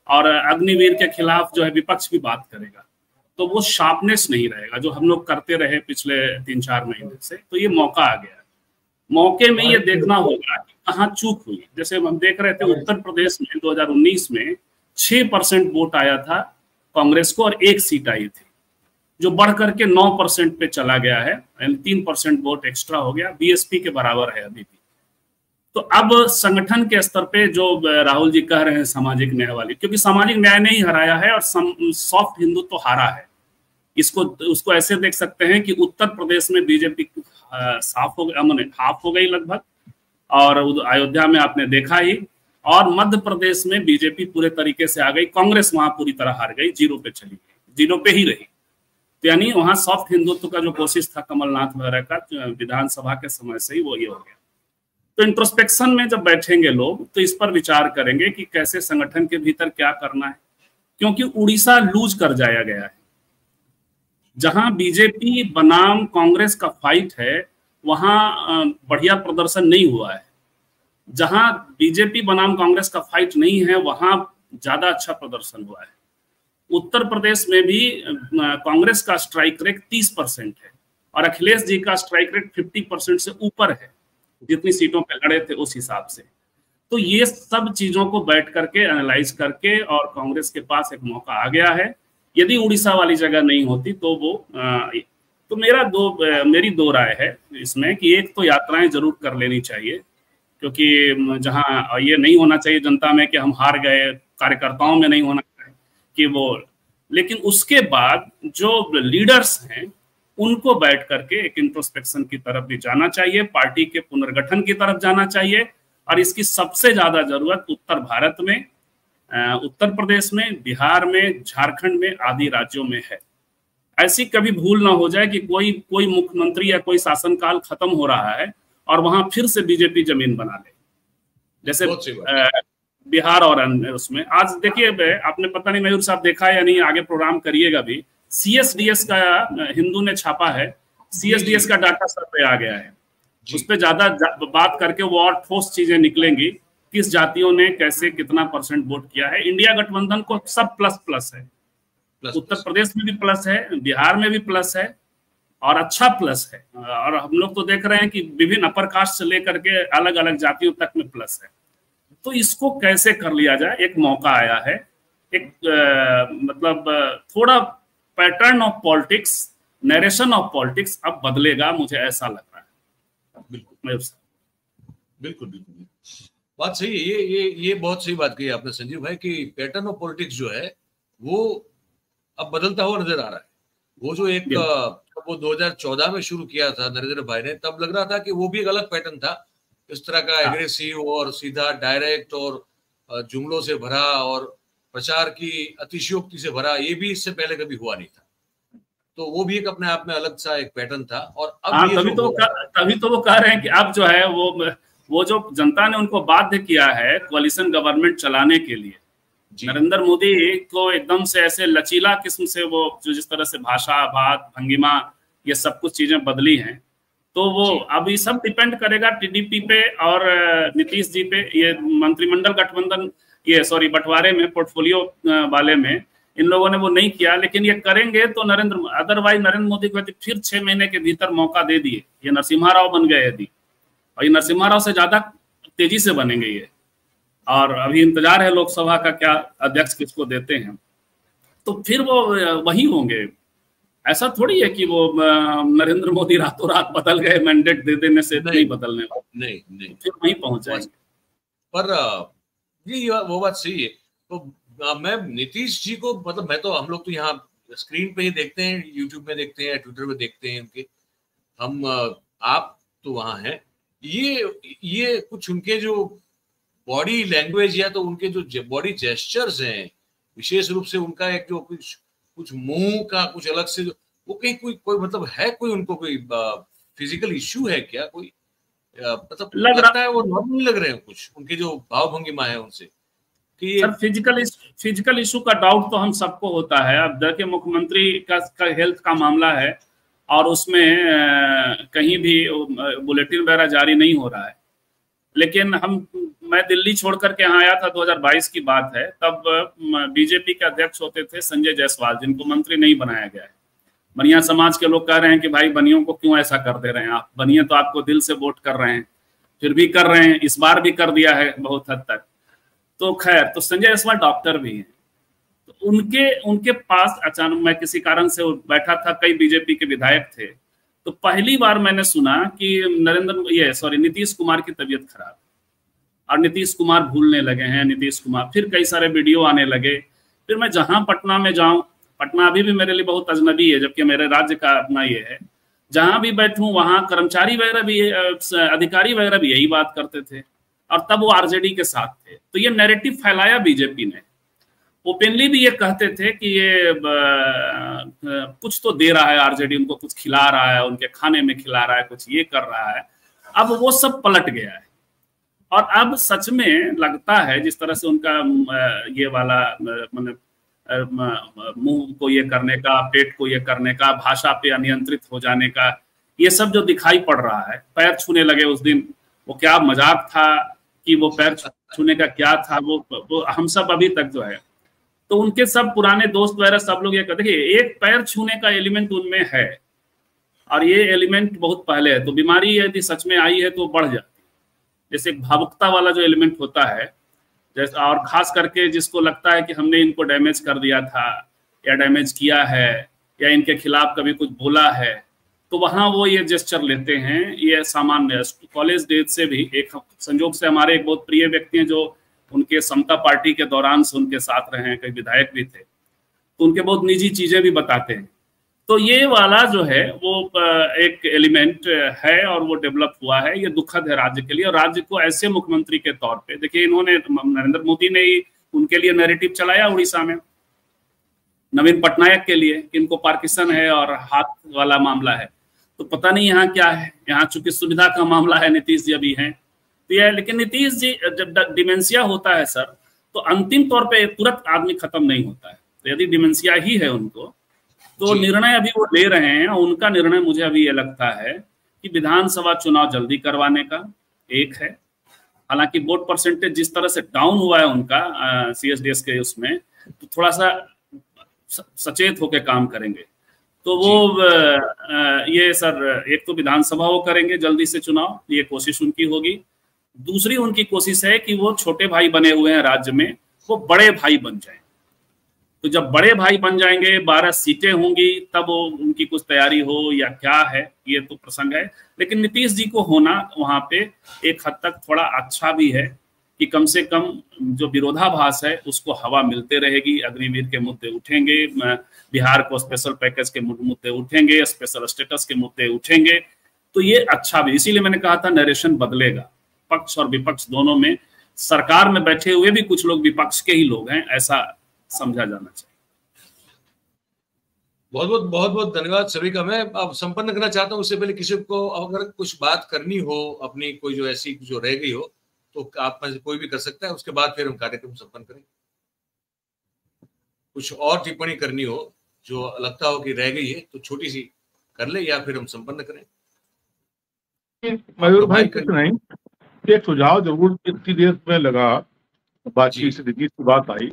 और अग्निवीर के खिलाफ जो है विपक्ष भी बात करेगा। तो वो शार्पनेस नहीं रहेगा जो हम लोग करते रहे पिछले 3-4 महीने से। तो ये मौका आ गया। मौके में ये देखना होगा कि कहाँ चूक हुई। जैसे हम देख रहे थे उत्तर प्रदेश में 2019 में 6% वोट आया था कांग्रेस को और 1 सीट आई थी, जो बढ़ करके 9% पे चला गया है, यानी 3% वोट एक्स्ट्रा हो गया, बीएसपी के बराबर है अभी भी। तो अब संगठन के स्तर पे जो राहुल जी कह रहे हैं सामाजिक न्याय वाली, क्योंकि सामाजिक न्याय ने ही हराया है और सॉफ्ट हिंदुत्व हारा है। उसको ऐसे देख सकते हैं कि उत्तर प्रदेश में बीजेपी साफ हो गई, हाफ हो गई लगभग, और अयोध्या में आपने देखा ही, और मध्य प्रदेश में बीजेपी पूरे तरीके से आ गई, कांग्रेस वहां पूरी तरह हार गई, 0 पे चली गई, 0 पे ही रही। तो यानी वहां सॉफ्ट हिंदुत्व का जो कोशिश था कमलनाथ वगैरह का विधानसभा के समय से ही, वो ये हो गया। तो इंट्रोस्पेक्शन में जब बैठेंगे लोग तो इस पर विचार करेंगे कि कैसे संगठन के भीतर क्या करना है, क्योंकि उड़ीसा लूज कर जाया गया है। जहां बीजेपी बनाम कांग्रेस का फाइट है वहां बढ़िया प्रदर्शन नहीं हुआ है। जहां बीजेपी बनाम कांग्रेस का फाइट नहीं है वहां ज्यादा अच्छा प्रदर्शन हुआ है। उत्तर प्रदेश में भी कांग्रेस का स्ट्राइक रेट 30% है और अखिलेश जी का स्ट्राइक रेट 50% से ऊपर है, जितनी सीटों पे लड़े थे उस हिसाब से। तो ये सब चीजों को बैठ करके एनालाइज करके, और कांग्रेस के पास एक मौका आ गया है। यदि उड़ीसा वाली जगह नहीं होती तो वो तो मेरी 2 राय है इसमें कि एक तो यात्राएं जरूर कर लेनी चाहिए, क्योंकि जहां ये नहीं होना चाहिए जनता में कि हम हार गए, कार्यकर्ताओं में नहीं होना चाहिए कि वो, लेकिन उसके बाद जो लीडर्स हैं उनको बैठ करके एक इंट्रोस्पेक्शन की तरफ भी जाना चाहिए, पार्टी के पुनर्गठन की तरफ जाना चाहिए। और इसकी सबसे ज्यादा जरूरत उत्तर भारत में, उत्तर प्रदेश में, बिहार में, झारखंड में आदि राज्यों में है। ऐसी कभी भूल ना हो जाए कि कोई मुख्यमंत्री या कोई शासनकाल खत्म हो रहा है और वहां फिर से बीजेपी जमीन बना ले, जैसे बिहार और अन्य उसमें। आज देखिए, आपने पता नहीं मयूर साहब देखा या नहीं, आगे प्रोग्राम करिएगा भी, CSDS का हिंदू ने छापा है, CSDS का डाटा सर्वे आ गया है। उस पर ज्यादा बात करके वो और ठोस चीजें निकलेंगी, किस जातियों ने कैसे कितना % वोट किया है। इंडिया गठबंधन को सब प्लस है, उत्तर प्रदेश में भी प्लस है, बिहार में भी प्लस है, और अच्छा प्लस है। और हम लोग तो देख रहे हैं कि विभिन्न अपर कास्ट से लेकर के अलग अलग जातियों तक में प्लस है। तो इसको कैसे कर लिया जाए, एक मौका आया है। एक मतलब थोड़ा pattern of politics, narration of politics अब बदलेगा, मुझे ऐसा लग रहा है। बिल्कुल बिल्कुल। बात सही है। ये बहुत सही बात कही आपने संजीव भाई कि पैटर्न ऑफ पॉलिटिक्स जो है वो अब बदलता हुआ नजर आ रहा है। वो जो एक वो 2014 में शुरू किया था नरेंद्र भाई ने, तब लग रहा था कि वो भी एक अलग पैटर्न था, इस तरह का एग्रेसिव और सीधा डायरेक्ट और जुमलों से भरा और प्रचार की अतिशयोक्ति से भरा, ये भी इससे पहले कभी हुआ नहीं था। तो वो भी एक अपने आप में अलग सा एक पैटर्न था। और अब तभी तो वो कह रहे हैं कि अब जो है वो जो जनता ने उनको बाध्य किया है कोalition गवर्नमेंट चलाने के लिए, नरेंद्र मोदी को एकदम से ऐसे लचीला किस्म से वो जो जिस तरह से भाषा, बात, भंगिमा, ये सब कुछ चीजें बदली हैं, तो वो अब ये सब डिपेंड करेगा टीडीपी पे और नीतीश जी पे। ये मंत्रिमंडल गठबंधन, ये सॉरी बंटवारे में, पोर्टफोलियो वाले में इन लोगों ने वो नहीं किया, लेकिन ये करेंगे तो अदरवाइज नरेंद्र मोदी को फिर 6 महीने के भीतर मौका दे दिए, ये नरसिम्हा राव बन गए यदि, और ये नरसिम्हा राव से ज्यादा तेजी से बनेंगे ये। और अभी इंतजार है लोकसभा का, क्या अध्यक्ष किसको देते हैं, तो फिर वो वही होंगे। ऐसा थोड़ी है कि वो नरेंद्र मोदी रातों रात बदल गए, मैंडेट दे देने से नहीं बदलने वाले, नहीं फिर वहीं पहुंच जाएंगे। पर ये वो बात सही है। तो मैं नीतीश जी को, मतलब मैं तो, हम लोग तो यहाँ स्क्रीन पे ही देखते हैं, यूट्यूब में देखते हैं, ट्विटर पे देखते हैं उनके, हम आप तो वहां हैं, ये कुछ उनके जो बॉडी लैंग्वेज या तो उनके जो बॉडी जेस्चर्स हैं, विशेष रूप से उनका एक जो कुछ मुंह का कुछ अलग से जो वो कहीं कोई मतलब है, कोई उनको कोई फिजिकल इश्यू है क्या, कोई मतलब लगता है वो नॉर्मल लग रहे हैं कुछ उनके जो भाव भंगिमा है उनसे कि सर फिजिकल इशू का डाउट तो हम सबको होता है। अब देखिए मुख्यमंत्री का हेल्थ का मामला है और उसमें कहीं भी बुलेटिन वगैरह जारी नहीं हो रहा है, लेकिन मैं दिल्ली छोड़ करके यहाँ आया था, 2022 की बात है, तब बीजेपी के अध्यक्ष होते थे संजय जायसवाल, जिनको मंत्री नहीं बनाया गया है। बनिया समाज के लोग कह रहे हैं कि भाई बनियों को क्यों ऐसा कर दे रहे हैं आप, बनिया तो आपको दिल से वोट कर रहे हैं, फिर भी कर रहे हैं, इस बार भी कर दिया है बहुत हद तक। तो खैर, तो संजय जायसवाल डॉक्टर भी हैं, तो उनके पास अचानक मैं किसी कारण से बैठा था, कई बीजेपी के विधायक थे, तो पहली बार मैंने सुना कि नीतीश कुमार की तबीयत खराब और नीतीश कुमार भूलने लगे हैं, नीतीश कुमार, फिर कई सारे वीडियो आने लगे। फिर मैं जहां पटना में जाऊं, पटना अभी भी मेरे लिए बहुत अजनबी है जबकि मेरे राज्य का अपना ये है, जहां भी बैठूं वहां कर्मचारी वगैरह भी, अधिकारी वगैरह भी यही बात करते थे, और तब वो आरजेडी के साथ थे। तो ये नैरेटिव फैलाया बीजेपी ने, ओपनली भी ये कहते थे कि ये कुछ तो दे रहा है आरजेडी, उनको कुछ खिला रहा है, उनके खाने में खिला रहा है, कुछ ये कर रहा है। अब वो सब पलट गया है और अब सच में लगता है जिस तरह से उनका ये वाला मतलब मुंह को ये करने का, पेट को ये करने का, भाषा पे अनियंत्रित हो जाने का, ये सब जो दिखाई पड़ रहा है। पैर छूने लगे उस दिन, वो क्या मजाक था कि वो पैर छूने का क्या था, वो हम सब अभी तक जो है, तो उनके सब पुराने दोस्त वगैरह सब लोग ये कहते हैं कि एक पैर छूने का एलिमेंट उनमें है और ये एलिमेंट बहुत पहले है, तो बीमारी यदि सच में आई है तो बढ़ जाती है। जैसे एक भावुकता वाला जो एलिमेंट होता है, जैसे, और खास करके जिसको लगता है कि हमने इनको डैमेज कर दिया था या डैमेज किया है या इनके खिलाफ कभी कुछ बोला है, तो वहाँ वो ये जेस्चर लेते हैं। ये सामान्य कॉलेज डेज से भी एक संजोग से हमारे एक बहुत प्रिय व्यक्ति हैं जो उनके समता पार्टी के दौरान से उनके साथ रहे हैं, कई विधायक भी थे, तो उनके बहुत निजी चीजें भी बताते हैं। तो ये वाला जो है वो एक एलिमेंट है और वो डेवलप हुआ है। ये दुखद है राज्य के लिए, और राज्य को ऐसे मुख्यमंत्री के तौर पे देखिए, इन्होंने, नरेंद्र मोदी ने ही उनके लिए नैरेटिव चलाया उड़ीसा में, नवीन पटनायक के लिए, इनको पार्किंसन है और हाथ वाला मामला है, तो पता नहीं यहाँ क्या है। यहाँ चूंकि सुविधा का मामला है, नीतीश जी अभी हैं, तो यह, लेकिन नीतीश जी जब डिमेंशिया होता है सर, तो अंतिम तौर पे तुरंत आदमी खत्म नहीं होता है। तो यदि डिमेंशिया ही है उनको, तो निर्णय अभी वो ले रहे हैं। उनका निर्णय मुझे अभी ये लगता है कि विधानसभा चुनाव जल्दी करवाने का एक है। हालांकि वोट परसेंटेज जिस तरह से डाउन हुआ है उनका CSDS के उसमें, तो थोड़ा सा सचेत होकर काम करेंगे। तो वो ये सर, एक तो विधानसभा वो करेंगे जल्दी से चुनाव, ये कोशिश उनकी होगी। दूसरी उनकी कोशिश है कि वो छोटे भाई बने हुए हैं राज्य में, वो बड़े भाई बन जाएं। तो जब बड़े भाई बन जाएंगे, 12 सीटें होंगी, तब वो उनकी कुछ तैयारी हो या क्या है, ये तो प्रसंग है। लेकिन नीतीश जी को होना वहां पे एक हद तक थोड़ा अच्छा भी है, कि कम से कम जो विरोधाभास है उसको हवा मिलते रहेगी। अग्निवीर के मुद्दे उठेंगे, बिहार को स्पेशल पैकेज के मुद्दे उठेंगे, स्पेशल स्टेटस के मुद्दे उठेंगे, तो ये अच्छा भी, इसीलिए मैंने कहा था नरेशन बदलेगा, पक्ष और विपक्ष दोनों में। सरकार में बैठे हुए भी कुछ लोग विपक्ष के ही लोग हैं, ऐसा समझा जाना चाहिए। बहुत बहुत धन्यवाद सभी का। मैं अब संपन्न करना चाहता हूँ, उससे पहले किसी को अगर कुछ बात करनी हो अपनी, कोई जो ऐसी जो रह गई हो, तो आप में से कोई भी कर सकता है, उसके बाद फिर हम कार्यक्रम संपन्न करेंगे। कुछ और टिप्पणी करनी हो जो लगता हो कि रह गई है तो छोटी सी कर ले, या फिर हम संपन्न करें। मयूर भाई कुछ नहीं, एक सुझाव जरूर इतनी देर में लगा बातचीत से की बात आई।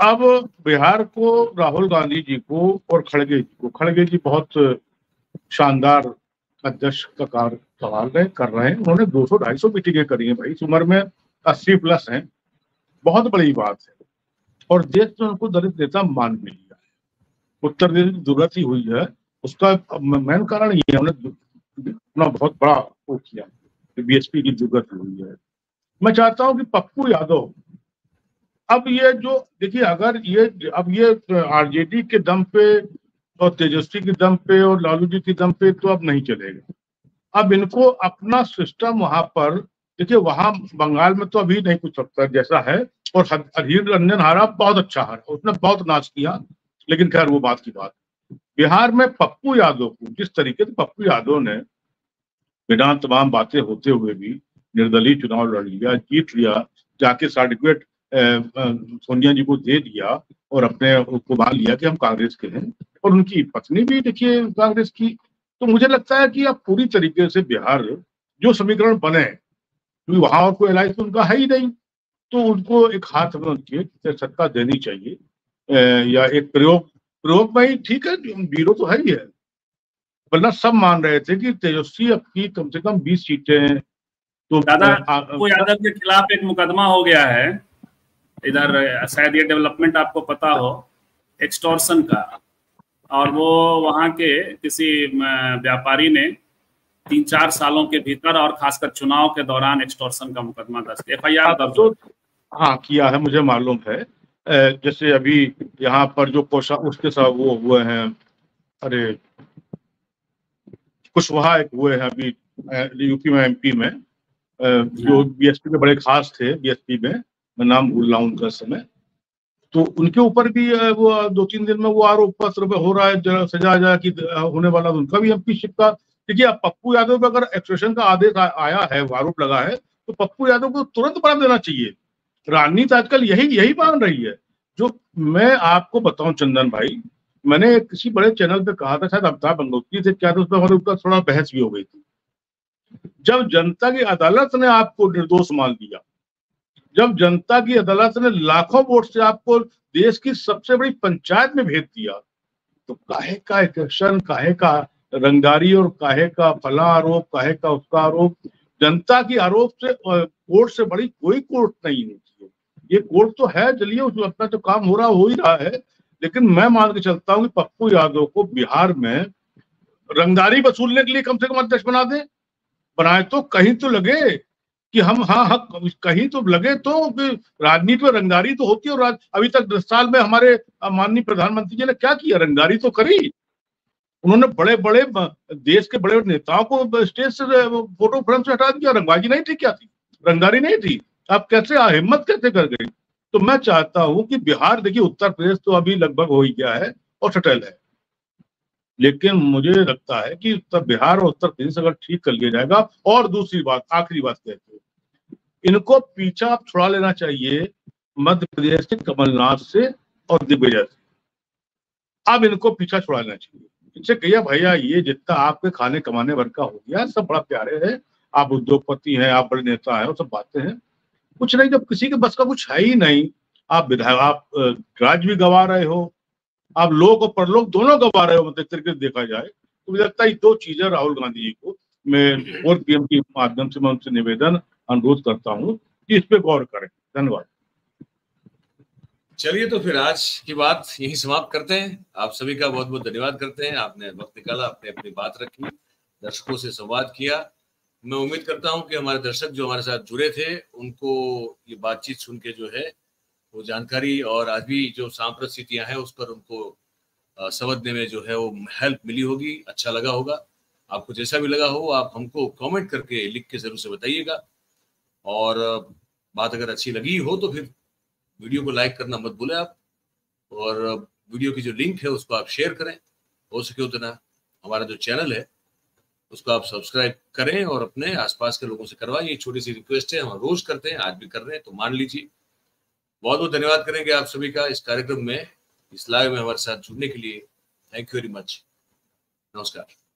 अब बिहार को राहुल गांधी जी को और खड़गे जी बहुत शानदार अध्यक्ष का कार्य कर रहे हैं। उन्होंने 200-250 मीटिंगें करी हैं भाई, इस उम्र में 80+ हैं, बहुत बड़ी बात है। और देश में उनको दलित नेता मान भी लिया है, उत्तर प्रदेश की जरूरत ही हुई है। उसका मेन कारण ये है, उन्होंने अपना बहुत बड़ा वो किया, बीएसपी की जरूरत हुई है। मैं चाहता हूं कि पप्पू यादव, अब ये जो देखिए, अगर ये आरजेडी के दम पे और तेजस्वी के दम पे और लालू जी के दम पे तो अब नहीं चलेगा। अब इनको अपना सिस्टम वहां पर देखिए, वहां बंगाल में तो अभी नहीं कुछ सकता जैसा है, और अधीर रंजन हारा, बहुत अच्छा हारा, उसने बहुत नाच किया, लेकिन खैर वो बात की बात। बिहार में पप्पू यादव को जिस तरीके से पप्पू यादव ने बिना तमाम बातें होते हुए भी निर्दलीय चुनाव लड़ लिया, जीत लिया, जाके सर्टिफिकेट सोनिया जी को दे दिया और अपने को मान लिया कि हम कांग्रेस के हैं, और उनकी पत्नी भी देखिए कांग्रेस की। तो मुझे लगता है कि अब पूरी तरीके से बिहार जो समीकरण बने, क्योंकि वहां और कोई एलायंस उनका है ही नहीं, तो उनको एक हाथ में उनकी सत्ता देनी चाहिए, या एक प्रयोग में ही ठीक है, जीरो तो है ही है। वरना सब मान रहे थे कि तेजस्वी की कम से कम 20 सीटें तो दादा पप्पू यादव के खिलाफ एक मुकदमा हो गया है इधर, शायद ये डेवलपमेंट आपको पता हो, एक्सटॉर्शन का, और वो वहां के किसी व्यापारी ने 3-4 सालों के भीतर और खासकर चुनाव के दौरान एक्सटॉर्शन का मुकदमा दर्ज किया, FIR दर्ज तो हाँ किया है, मुझे मालूम है। जैसे अभी यहाँ पर जो उसके साथ वो हुए हैं, अरे कुशवाहा एक हुए हैं अभी यूपी में, MP में, जो बीएसपी के बड़े खास थे, बीएसपी में, मैं नाम भूल रहा हूँ उनका समय, तो उनके ऊपर भी वो 2-3 दिन में वो आरोप पत्र हो रहा है, सजा की होने वाला, उनका भी MP-शिप का। देखिए, अब पप्पू यादव पे अगर एक्सट्रेशन का आदेश आया है, आरोप लगा है, तो पप्पू यादव को तुरंत बना देना चाहिए। राजनीति आजकल यही मान रही है। जो मैं आपको बताऊं चंदन भाई, मैंने किसी बड़े चैनल पे कहा था, शायद अमिताभ गंगोत्री से क्या था, उसमें उसका थोड़ा बहस भी हो गई थी। जब जनता की अदालत ने आपको निर्दोष मान दिया, जब जनता की अदालत ने लाखों वोट से आपको देश की सबसे बड़ी पंचायत में भेज दिया, तो काहे का एक्शन, काहे का रंगदारी, और काहे का फला आरोप, काहे का उसका आरोप। जनता की आरोप से कोर्ट से बड़ी कोई कोर्ट नहीं होती है। ये कोर्ट तो है, चलिए उसमें अपना तो काम हो ही रहा है, लेकिन मैं मान के चलता हूँ कि पप्पू यादव को बिहार में रंगदारी वसूलने के लिए कम से कम अध्यक्ष बनाए तो कहीं तो लगे कि हम हाँ कहीं तो लगे, तो राजनीति में रंगदारी तो होती है। और अभी तक 10 साल में हमारे माननीय प्रधानमंत्री जी ने क्या किया, रंगदारी तो करी। उन्होंने बड़े बड़े देश के बड़े नेताओं को स्टेज से फोटो फ्रेम से हटा दिया। रंगबाजी नहीं थी, क्या थी, रंगदारी नहीं थी। आप कैसे हिम्मत कैसे कर गई। तो मैं चाहता हूं कि बिहार, देखिए उत्तर प्रदेश तो अभी लगभग हो ही गया है और सेटल है, लेकिन मुझे लगता है कि उत्तर बिहार और उत्तर प्रदेश अगर ठीक कर लिया जाएगा। और दूसरी बात, आखिरी बात कहते हैं, इनको पीछा आप छुड़ा लेना चाहिए मध्य प्रदेश के कमलनाथ से और दिग्विजय से। अब इनको पीछा छुड़ा लेना चाहिए, इनसे कहिए भैया ये जितना आपके खाने कमाने भर का हो गया, सब बड़ा प्यारे है, आप उद्योगपति हैं, आप बड़े नेता हैं, वो सब बातें हैं, कुछ नहीं, जब किसी के बस का कुछ है ही नहीं, आप विधायक, आप राज्य भी गवा रहे हो, आप लोक और परलोक दोनों गवा रहे हो, मतलब एक तरीके से देखा जाए तो मुझे लगता है 2 चीजें राहुल गांधी जी को मैं और PM के माध्यम से मैं उनसे निवेदन अनुरोध करता हूं कि इस पे गौर करें। धन्यवाद। चलिए, तो फिर आज की बात यही समाप्त करते हैं। आप सभी का बहुत बहुत धन्यवाद करते हैं, आपने वक्त निकाला, आपने अपनी बात रखी, दर्शकों से संवाद किया। मैं उम्मीद करता हूं कि हमारे दर्शक जो हमारे साथ जुड़े थे उनको ये बातचीत सुन के जो है वो जानकारी और आज भी जो सांप्रत स्थितियां हैं उस पर उनको समझने में जो है वो हेल्प मिली होगी, अच्छा लगा होगा। आपको जैसा भी लगा हो आप हमको कमेंट करके लिख के जरूर से बताइएगा। और बात अगर अच्छी लगी हो तो फिर वीडियो को लाइक करना मत भूलें आप, और वीडियो की जो लिंक है उसको आप शेयर करें, हो सके उतना। हमारा जो चैनल है उसको आप सब्सक्राइब करें और अपने आसपास के लोगों से करवाएं। ये छोटी सी रिक्वेस्ट है, हम रोज करते हैं, आज भी कर रहे हैं, तो मान लीजिए। बहुत बहुत धन्यवाद करेंगे आप सभी का इस कार्यक्रम में, इस लाइव में हमारे साथ जुड़ने के लिए। Thank you very much. नमस्कार।